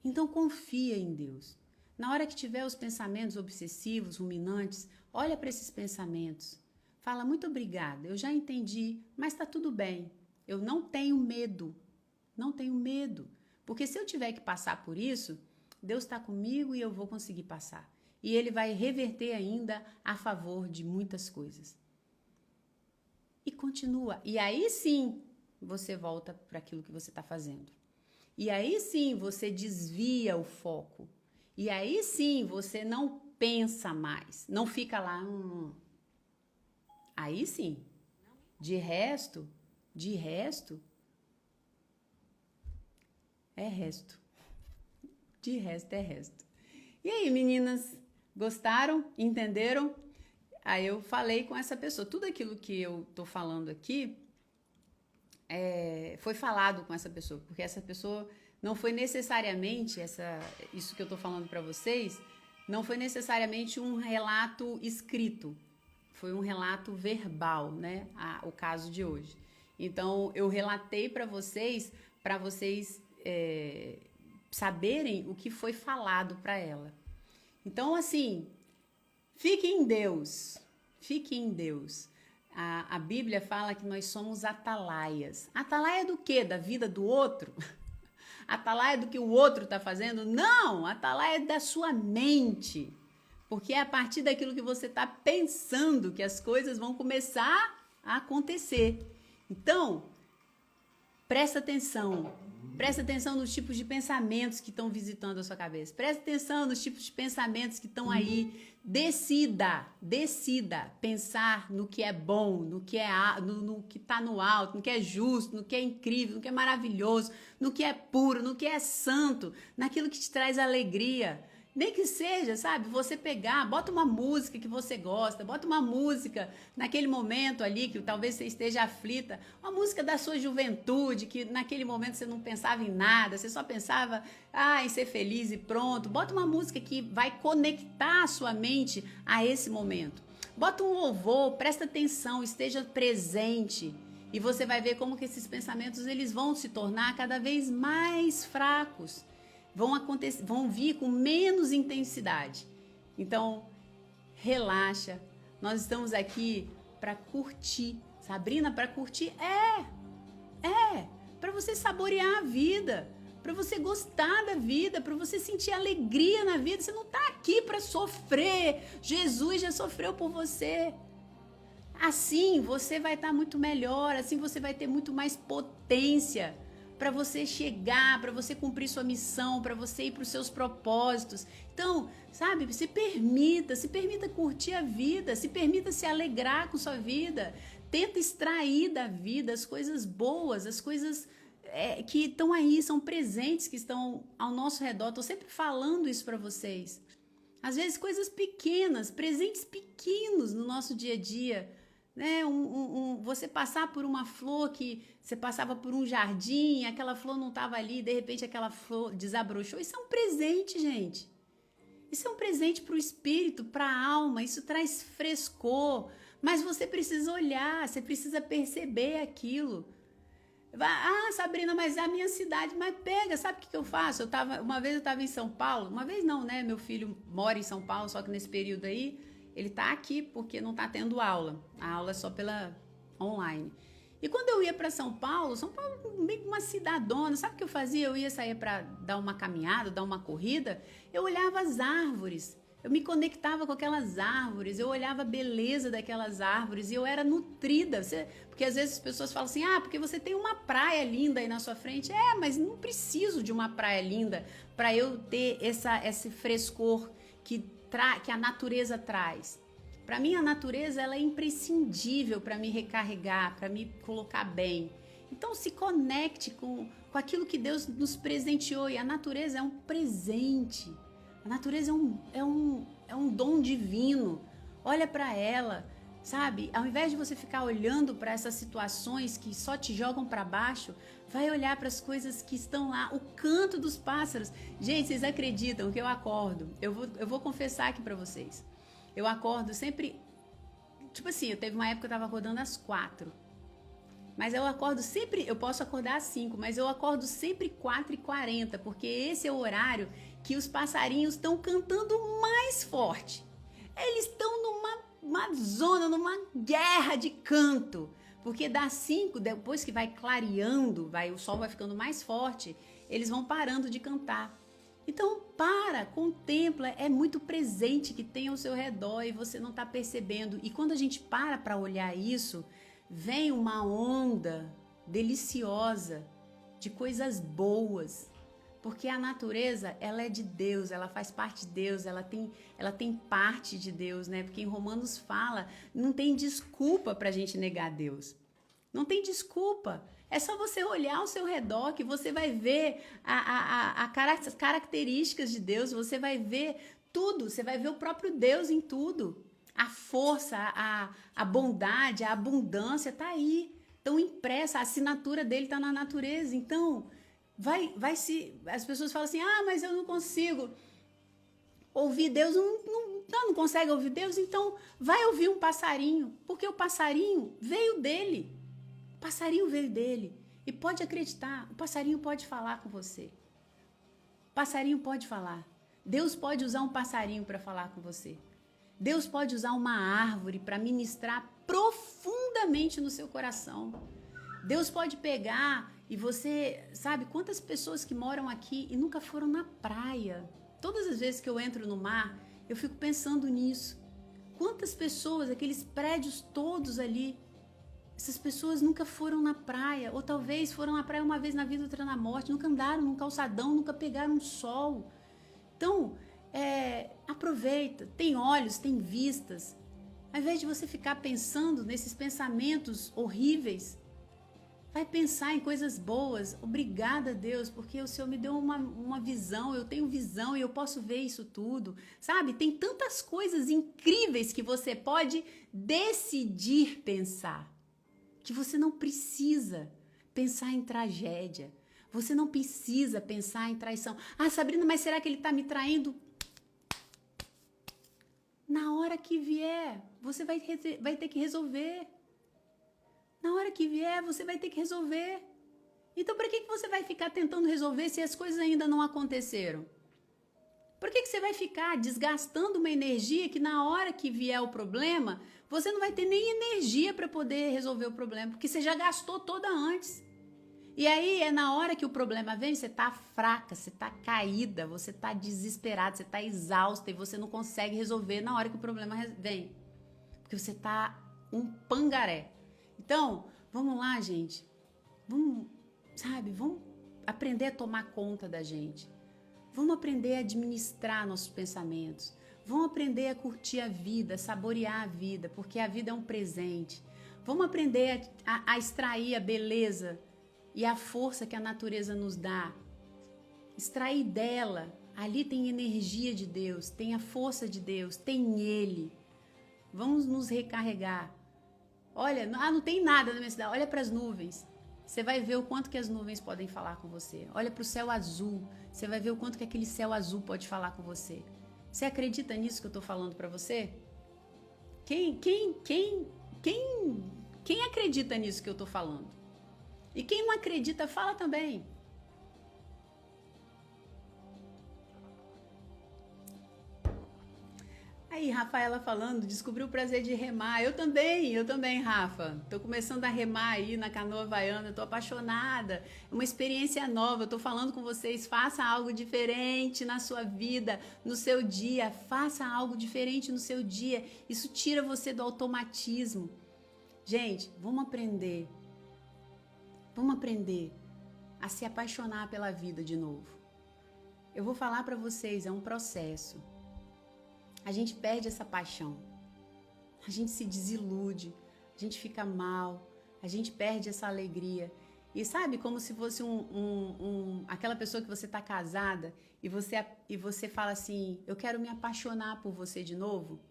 [SPEAKER 1] Então confia em Deus. Na hora que tiver os pensamentos obsessivos, ruminantes, olha para esses pensamentos. Fala, muito obrigada, eu já entendi, mas está tudo bem. Eu não tenho medo. Não tenho medo. Porque se eu tiver que passar por isso, Deus está comigo e eu vou conseguir passar. E Ele vai reverter ainda a favor de muitas coisas. E continua. E aí sim, você volta para aquilo que você está fazendo. E aí sim, você desvia o foco. E aí sim, você não pensa mais. Não fica lá. Aí sim. De resto, é resto. De resto é resto. E aí, meninas, gostaram? Entenderam? Aí eu falei com essa pessoa. Tudo aquilo que eu tô falando aqui foi falado com essa pessoa, porque essa pessoa não foi necessariamente, isso que eu tô falando para vocês, não foi necessariamente um relato escrito, foi um relato verbal, né? O caso de hoje. Então, eu relatei para vocês saberem o que foi falado para ela. Então, assim, fique em Deus. Fique em Deus. A Bíblia fala que nós somos atalaias. Atalaia do quê? Da vida do outro? Atalaia do que o outro está fazendo? Não! Atalaia da sua mente. Porque é a partir daquilo que você está pensando que as coisas vão começar a acontecer. Então, presta atenção nos tipos de pensamentos que estão visitando a sua cabeça. Presta atenção nos tipos de pensamentos que estão aí. Decida pensar no que é bom, no que está no alto, no que é justo, no que é incrível, no que é maravilhoso, no que é puro, no que é santo, naquilo que te traz alegria. Nem que seja, sabe, você pegar, bota uma música que você gosta, bota uma música naquele momento ali que talvez você esteja aflita, uma música da sua juventude, que naquele momento você não pensava em nada, você só pensava em ser feliz e pronto. Bota uma música que vai conectar a sua mente a esse momento. Bota um louvor, presta atenção, esteja presente. E você vai ver como que esses pensamentos eles vão se tornar cada vez mais fracos. Vão vir com menos intensidade. Então, relaxa. Nós estamos aqui para curtir. Sabrina, para curtir? Para você saborear a vida, para você gostar da vida, para você sentir alegria na vida. Você não está aqui para sofrer. Jesus já sofreu por você. Assim você vai estar muito melhor, assim você vai ter muito mais potência para você chegar, para você cumprir sua missão, para você ir para os seus propósitos. Então, sabe, se permita curtir a vida, se permita se alegrar com sua vida. Tenta extrair da vida as coisas boas, as coisas que estão aí, são presentes que estão ao nosso redor. Estou sempre falando isso para vocês. Às vezes coisas pequenas, presentes pequenos no nosso dia a dia. Né? Você passar por uma flor que você passava por um jardim, aquela flor não estava ali, de repente aquela flor desabrochou. Isso é um presente, gente. Isso é um presente para o espírito, para a alma. Isso traz frescor. Mas você precisa olhar, você precisa perceber aquilo. Sabrina, mas é a minha cidade, mas pega, sabe o que eu faço? Uma vez eu estava em São Paulo, uma vez não, né? Meu filho mora em São Paulo, só que nesse período aí, ele tá aqui porque não tá tendo aula. A aula é só pela online. E quando eu ia para São Paulo meio que uma cidadona, sabe o que eu fazia? Eu ia sair para dar uma caminhada, dar uma corrida, eu olhava as árvores. Eu me conectava com aquelas árvores, eu olhava a beleza daquelas árvores e eu era nutrida. Porque às vezes as pessoas falam assim, porque você tem uma praia linda aí na sua frente. Mas não preciso de uma praia linda para eu ter esse frescor que a natureza traz. Para mim, a natureza ela é imprescindível para me recarregar, para me colocar bem. Então, se conecte com aquilo que Deus nos presenteou. E a natureza é um presente. A natureza é um dom divino. Olha para ela, sabe? Ao invés de você ficar olhando para essas situações que só te jogam para baixo, vai olhar para as coisas que estão lá, o canto dos pássaros. Gente, vocês acreditam que eu acordo? Eu vou confessar aqui para vocês. Eu acordo sempre, tipo assim, eu teve uma época que eu estava acordando às 4. Mas eu acordo sempre, eu posso acordar às 5, mas eu acordo sempre 4h40, porque esse é o horário que os passarinhos estão cantando mais forte. Eles estão numa zona, numa guerra de canto. Porque das 5, depois que vai clareando, o sol vai ficando mais forte, eles vão parando de cantar. Então, contempla, é muito presente que tem ao seu redor e você não está percebendo. E quando a gente para olhar isso, vem uma onda deliciosa de coisas boas. Porque a natureza, ela é de Deus, ela faz parte de Deus, ela tem parte de Deus, né? Porque em Romanos fala, não tem desculpa para a gente negar Deus. Não tem desculpa. É só você olhar ao seu redor que você vai ver as características de Deus, você vai ver tudo, você vai ver o próprio Deus em tudo. A força, a bondade, a abundância está aí, tão impressa, a assinatura dele está na natureza. Então, as pessoas falam assim, mas eu não consigo ouvir Deus, não consegue ouvir Deus, então vai ouvir um passarinho, porque o passarinho veio dele. O passarinho veio dele. E pode acreditar, o passarinho pode falar com você. O passarinho pode falar. Deus pode usar um passarinho para falar com você. Deus pode usar uma árvore para ministrar profundamente no seu coração. Deus pode pegar e você... Sabe quantas pessoas que moram aqui e nunca foram na praia? Todas as vezes que eu entro no mar, eu fico pensando nisso. Quantas pessoas, aqueles prédios todos ali... Essas pessoas nunca foram na praia, ou talvez foram na praia uma vez na vida, outra na morte, nunca andaram num calçadão, nunca pegaram um sol. Então, aproveita, tem olhos, tem vistas. Ao invés de você ficar pensando nesses pensamentos horríveis, vai pensar em coisas boas. Obrigada, Deus, porque o Senhor me deu uma visão, eu tenho visão e eu posso ver isso tudo. Sabe, tem tantas coisas incríveis que você pode decidir pensar. Que você não precisa pensar em tragédia. Você não precisa pensar em traição. Sabrina, mas será que ele está me traindo? Na hora que vier, você vai ter que resolver. Na hora que vier, você vai ter que resolver. Então, para que você vai ficar tentando resolver se as coisas ainda não aconteceram? Por que você vai ficar desgastando uma energia que na hora que vier o problema, você não vai ter nem energia para poder resolver o problema, porque você já gastou toda antes. E aí é na hora que o problema vem, você tá fraca, você tá caída, você tá desesperada, você tá exausta e você não consegue resolver na hora que o problema vem. Porque você tá um pangaré. Então, vamos lá, gente. Vamos aprender a tomar conta da gente. Vamos aprender a administrar nossos pensamentos. Vamos aprender a curtir a vida, a saborear a vida, porque a vida é um presente. Vamos aprender a extrair a beleza e a força que a natureza nos dá. Extrair dela. Ali tem energia de Deus, tem a força de Deus, tem Ele. Vamos nos recarregar. Olha, não tem nada na minha cidade. Olha para as nuvens. Você vai ver o quanto que as nuvens podem falar com você. Olha para o céu azul. Você vai ver o quanto que aquele céu azul pode falar com você. Você acredita nisso que eu estou falando para você? Quem acredita nisso que eu estou falando? E quem não acredita, fala também. Aí, Rafaela falando, descobriu o prazer de remar. Eu também, Rafa. Tô começando a remar aí na canoa havaiana, tô apaixonada. É uma experiência nova. Eu tô falando com vocês, faça algo diferente na sua vida, no seu dia. Faça algo diferente no seu dia. Isso tira você do automatismo. Gente, vamos aprender. Vamos aprender a se apaixonar pela vida de novo. Eu vou falar para vocês, é um processo. A gente perde essa paixão, a gente se desilude, a gente fica mal, a gente perde essa alegria. E sabe, como se fosse aquela pessoa que você está casada e você fala assim, eu quero me apaixonar por você de novo.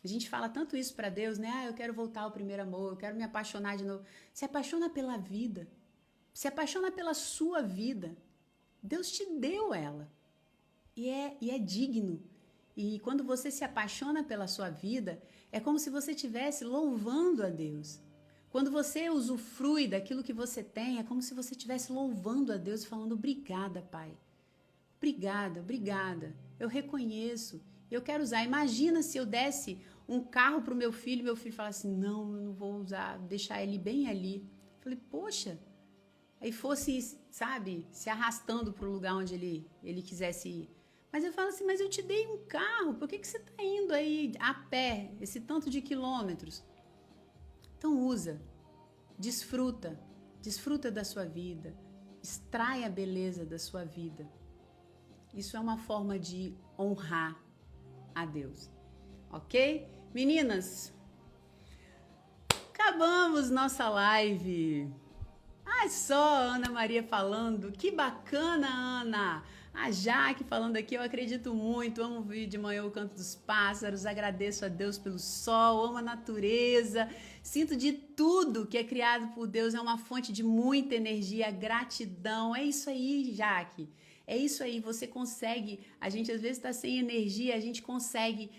[SPEAKER 1] A gente fala tanto isso para Deus, né? Eu quero voltar ao primeiro amor, eu quero me apaixonar de novo. Se apaixona pela vida, se apaixona pela sua vida. Deus te deu ela e é digno. E quando você se apaixona pela sua vida, é como se você estivesse louvando a Deus. Quando você usufrui daquilo que você tem, é como se você estivesse louvando a Deus e falando, obrigada, Pai. Obrigada, obrigada. Eu reconheço, eu quero usar. Imagina se eu desse um carro para o meu filho falasse, não, eu não vou usar, deixar ele bem ali. Eu falei, poxa, aí fosse, sabe, se arrastando para o lugar onde ele quisesse ir. Mas eu falo assim, mas eu te dei um carro, por que você está indo aí a pé, esse tanto de quilômetros? Então usa, desfruta da sua vida, extrai a beleza da sua vida. Isso é uma forma de honrar a Deus, ok? Meninas, acabamos nossa live. Só a Ana Maria falando, que bacana, Ana! A Jaque falando aqui, eu acredito muito, amo ouvir de manhã o canto dos pássaros, agradeço a Deus pelo sol, amo a natureza, sinto de tudo que é criado por Deus, é uma fonte de muita energia, gratidão, é isso aí, Jaque, é isso aí, você consegue, a gente às vezes está sem energia, a gente consegue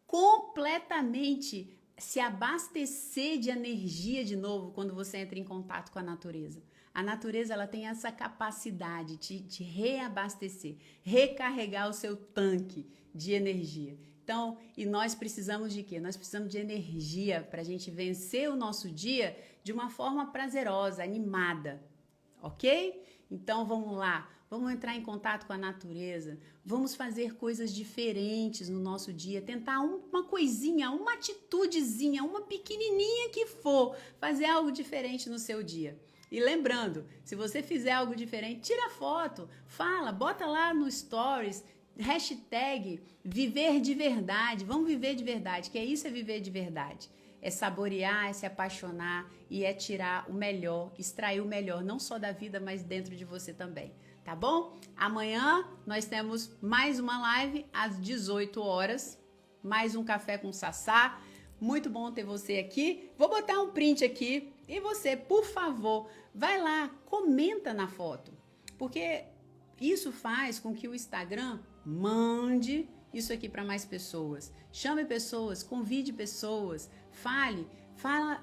[SPEAKER 1] completamente se abastecer de energia de novo quando você entra em contato com a natureza. A natureza ela tem essa capacidade de reabastecer, recarregar o seu tanque de energia. Então, e nós precisamos de quê? Nós precisamos de energia para a gente vencer o nosso dia de uma forma prazerosa, animada, ok? Então, vamos lá. Vamos entrar em contato com a natureza, vamos fazer coisas diferentes no nosso dia, tentar uma coisinha, uma atitudezinha, uma pequenininha que for, fazer algo diferente no seu dia. E lembrando, se você fizer algo diferente, tira foto, fala, bota lá no Stories, hashtag viver de verdade, vamos viver de verdade, que é isso, é viver de verdade. É saborear, é se apaixonar e é tirar o melhor, extrair o melhor, não só da vida, mas dentro de você também. Tá bom? Amanhã nós temos mais uma live às 18 horas, mais um Café com Sassá. Muito bom ter você aqui. Vou botar um print aqui e você, por favor, vai lá, comenta na foto, porque isso faz com que o Instagram mande isso aqui para mais pessoas. Chame pessoas, convide pessoas, fala,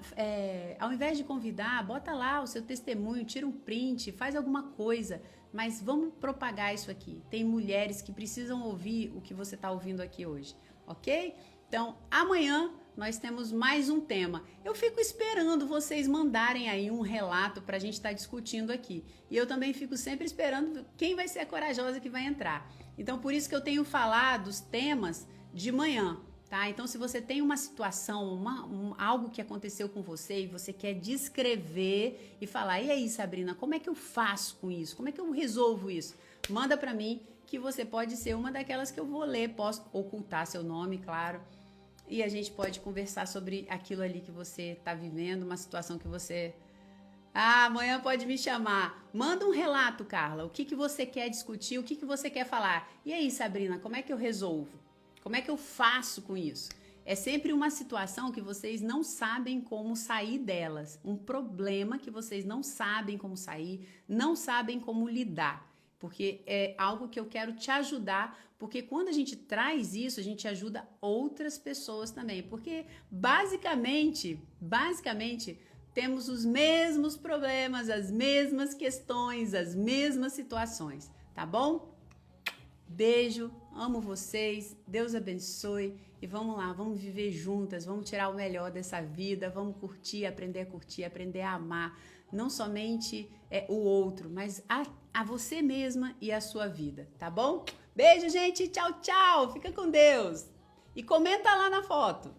[SPEAKER 1] ao invés de convidar, bota lá o seu testemunho, tira um print, faz alguma coisa, mas vamos propagar isso aqui. Tem mulheres que precisam ouvir o que você está ouvindo aqui hoje, ok? Então, amanhã nós temos mais um tema. Eu fico esperando vocês mandarem aí um relato para a gente estar discutindo aqui. E eu também fico sempre esperando quem vai ser a corajosa que vai entrar. Então, por isso que eu tenho falado os temas de manhã. Tá? Então, se você tem uma situação, algo que aconteceu com você e você quer descrever e falar, e aí, Sabrina, como é que eu faço com isso? Como é que eu resolvo isso? Manda para mim que você pode ser uma daquelas que eu vou ler, posso ocultar seu nome, claro, e a gente pode conversar sobre aquilo ali que você está vivendo, uma situação que você... amanhã pode me chamar. Manda um relato, Carla, o que você quer discutir, o que você quer falar. E aí, Sabrina, como é que eu resolvo? Como é que eu faço com isso? É sempre uma situação que vocês não sabem como sair delas. Um problema que vocês não sabem como sair, não sabem como lidar. Porque é algo que eu quero te ajudar, porque quando a gente traz isso, a gente ajuda outras pessoas também. Porque basicamente, temos os mesmos problemas, as mesmas questões, as mesmas situações, tá bom? Beijo, amo vocês, Deus abençoe e vamos lá, vamos viver juntas, vamos tirar o melhor dessa vida, vamos curtir, aprender a amar, não somente o outro, mas a você mesma e a sua vida, tá bom? Beijo, gente, tchau, tchau, fica com Deus e comenta lá na foto.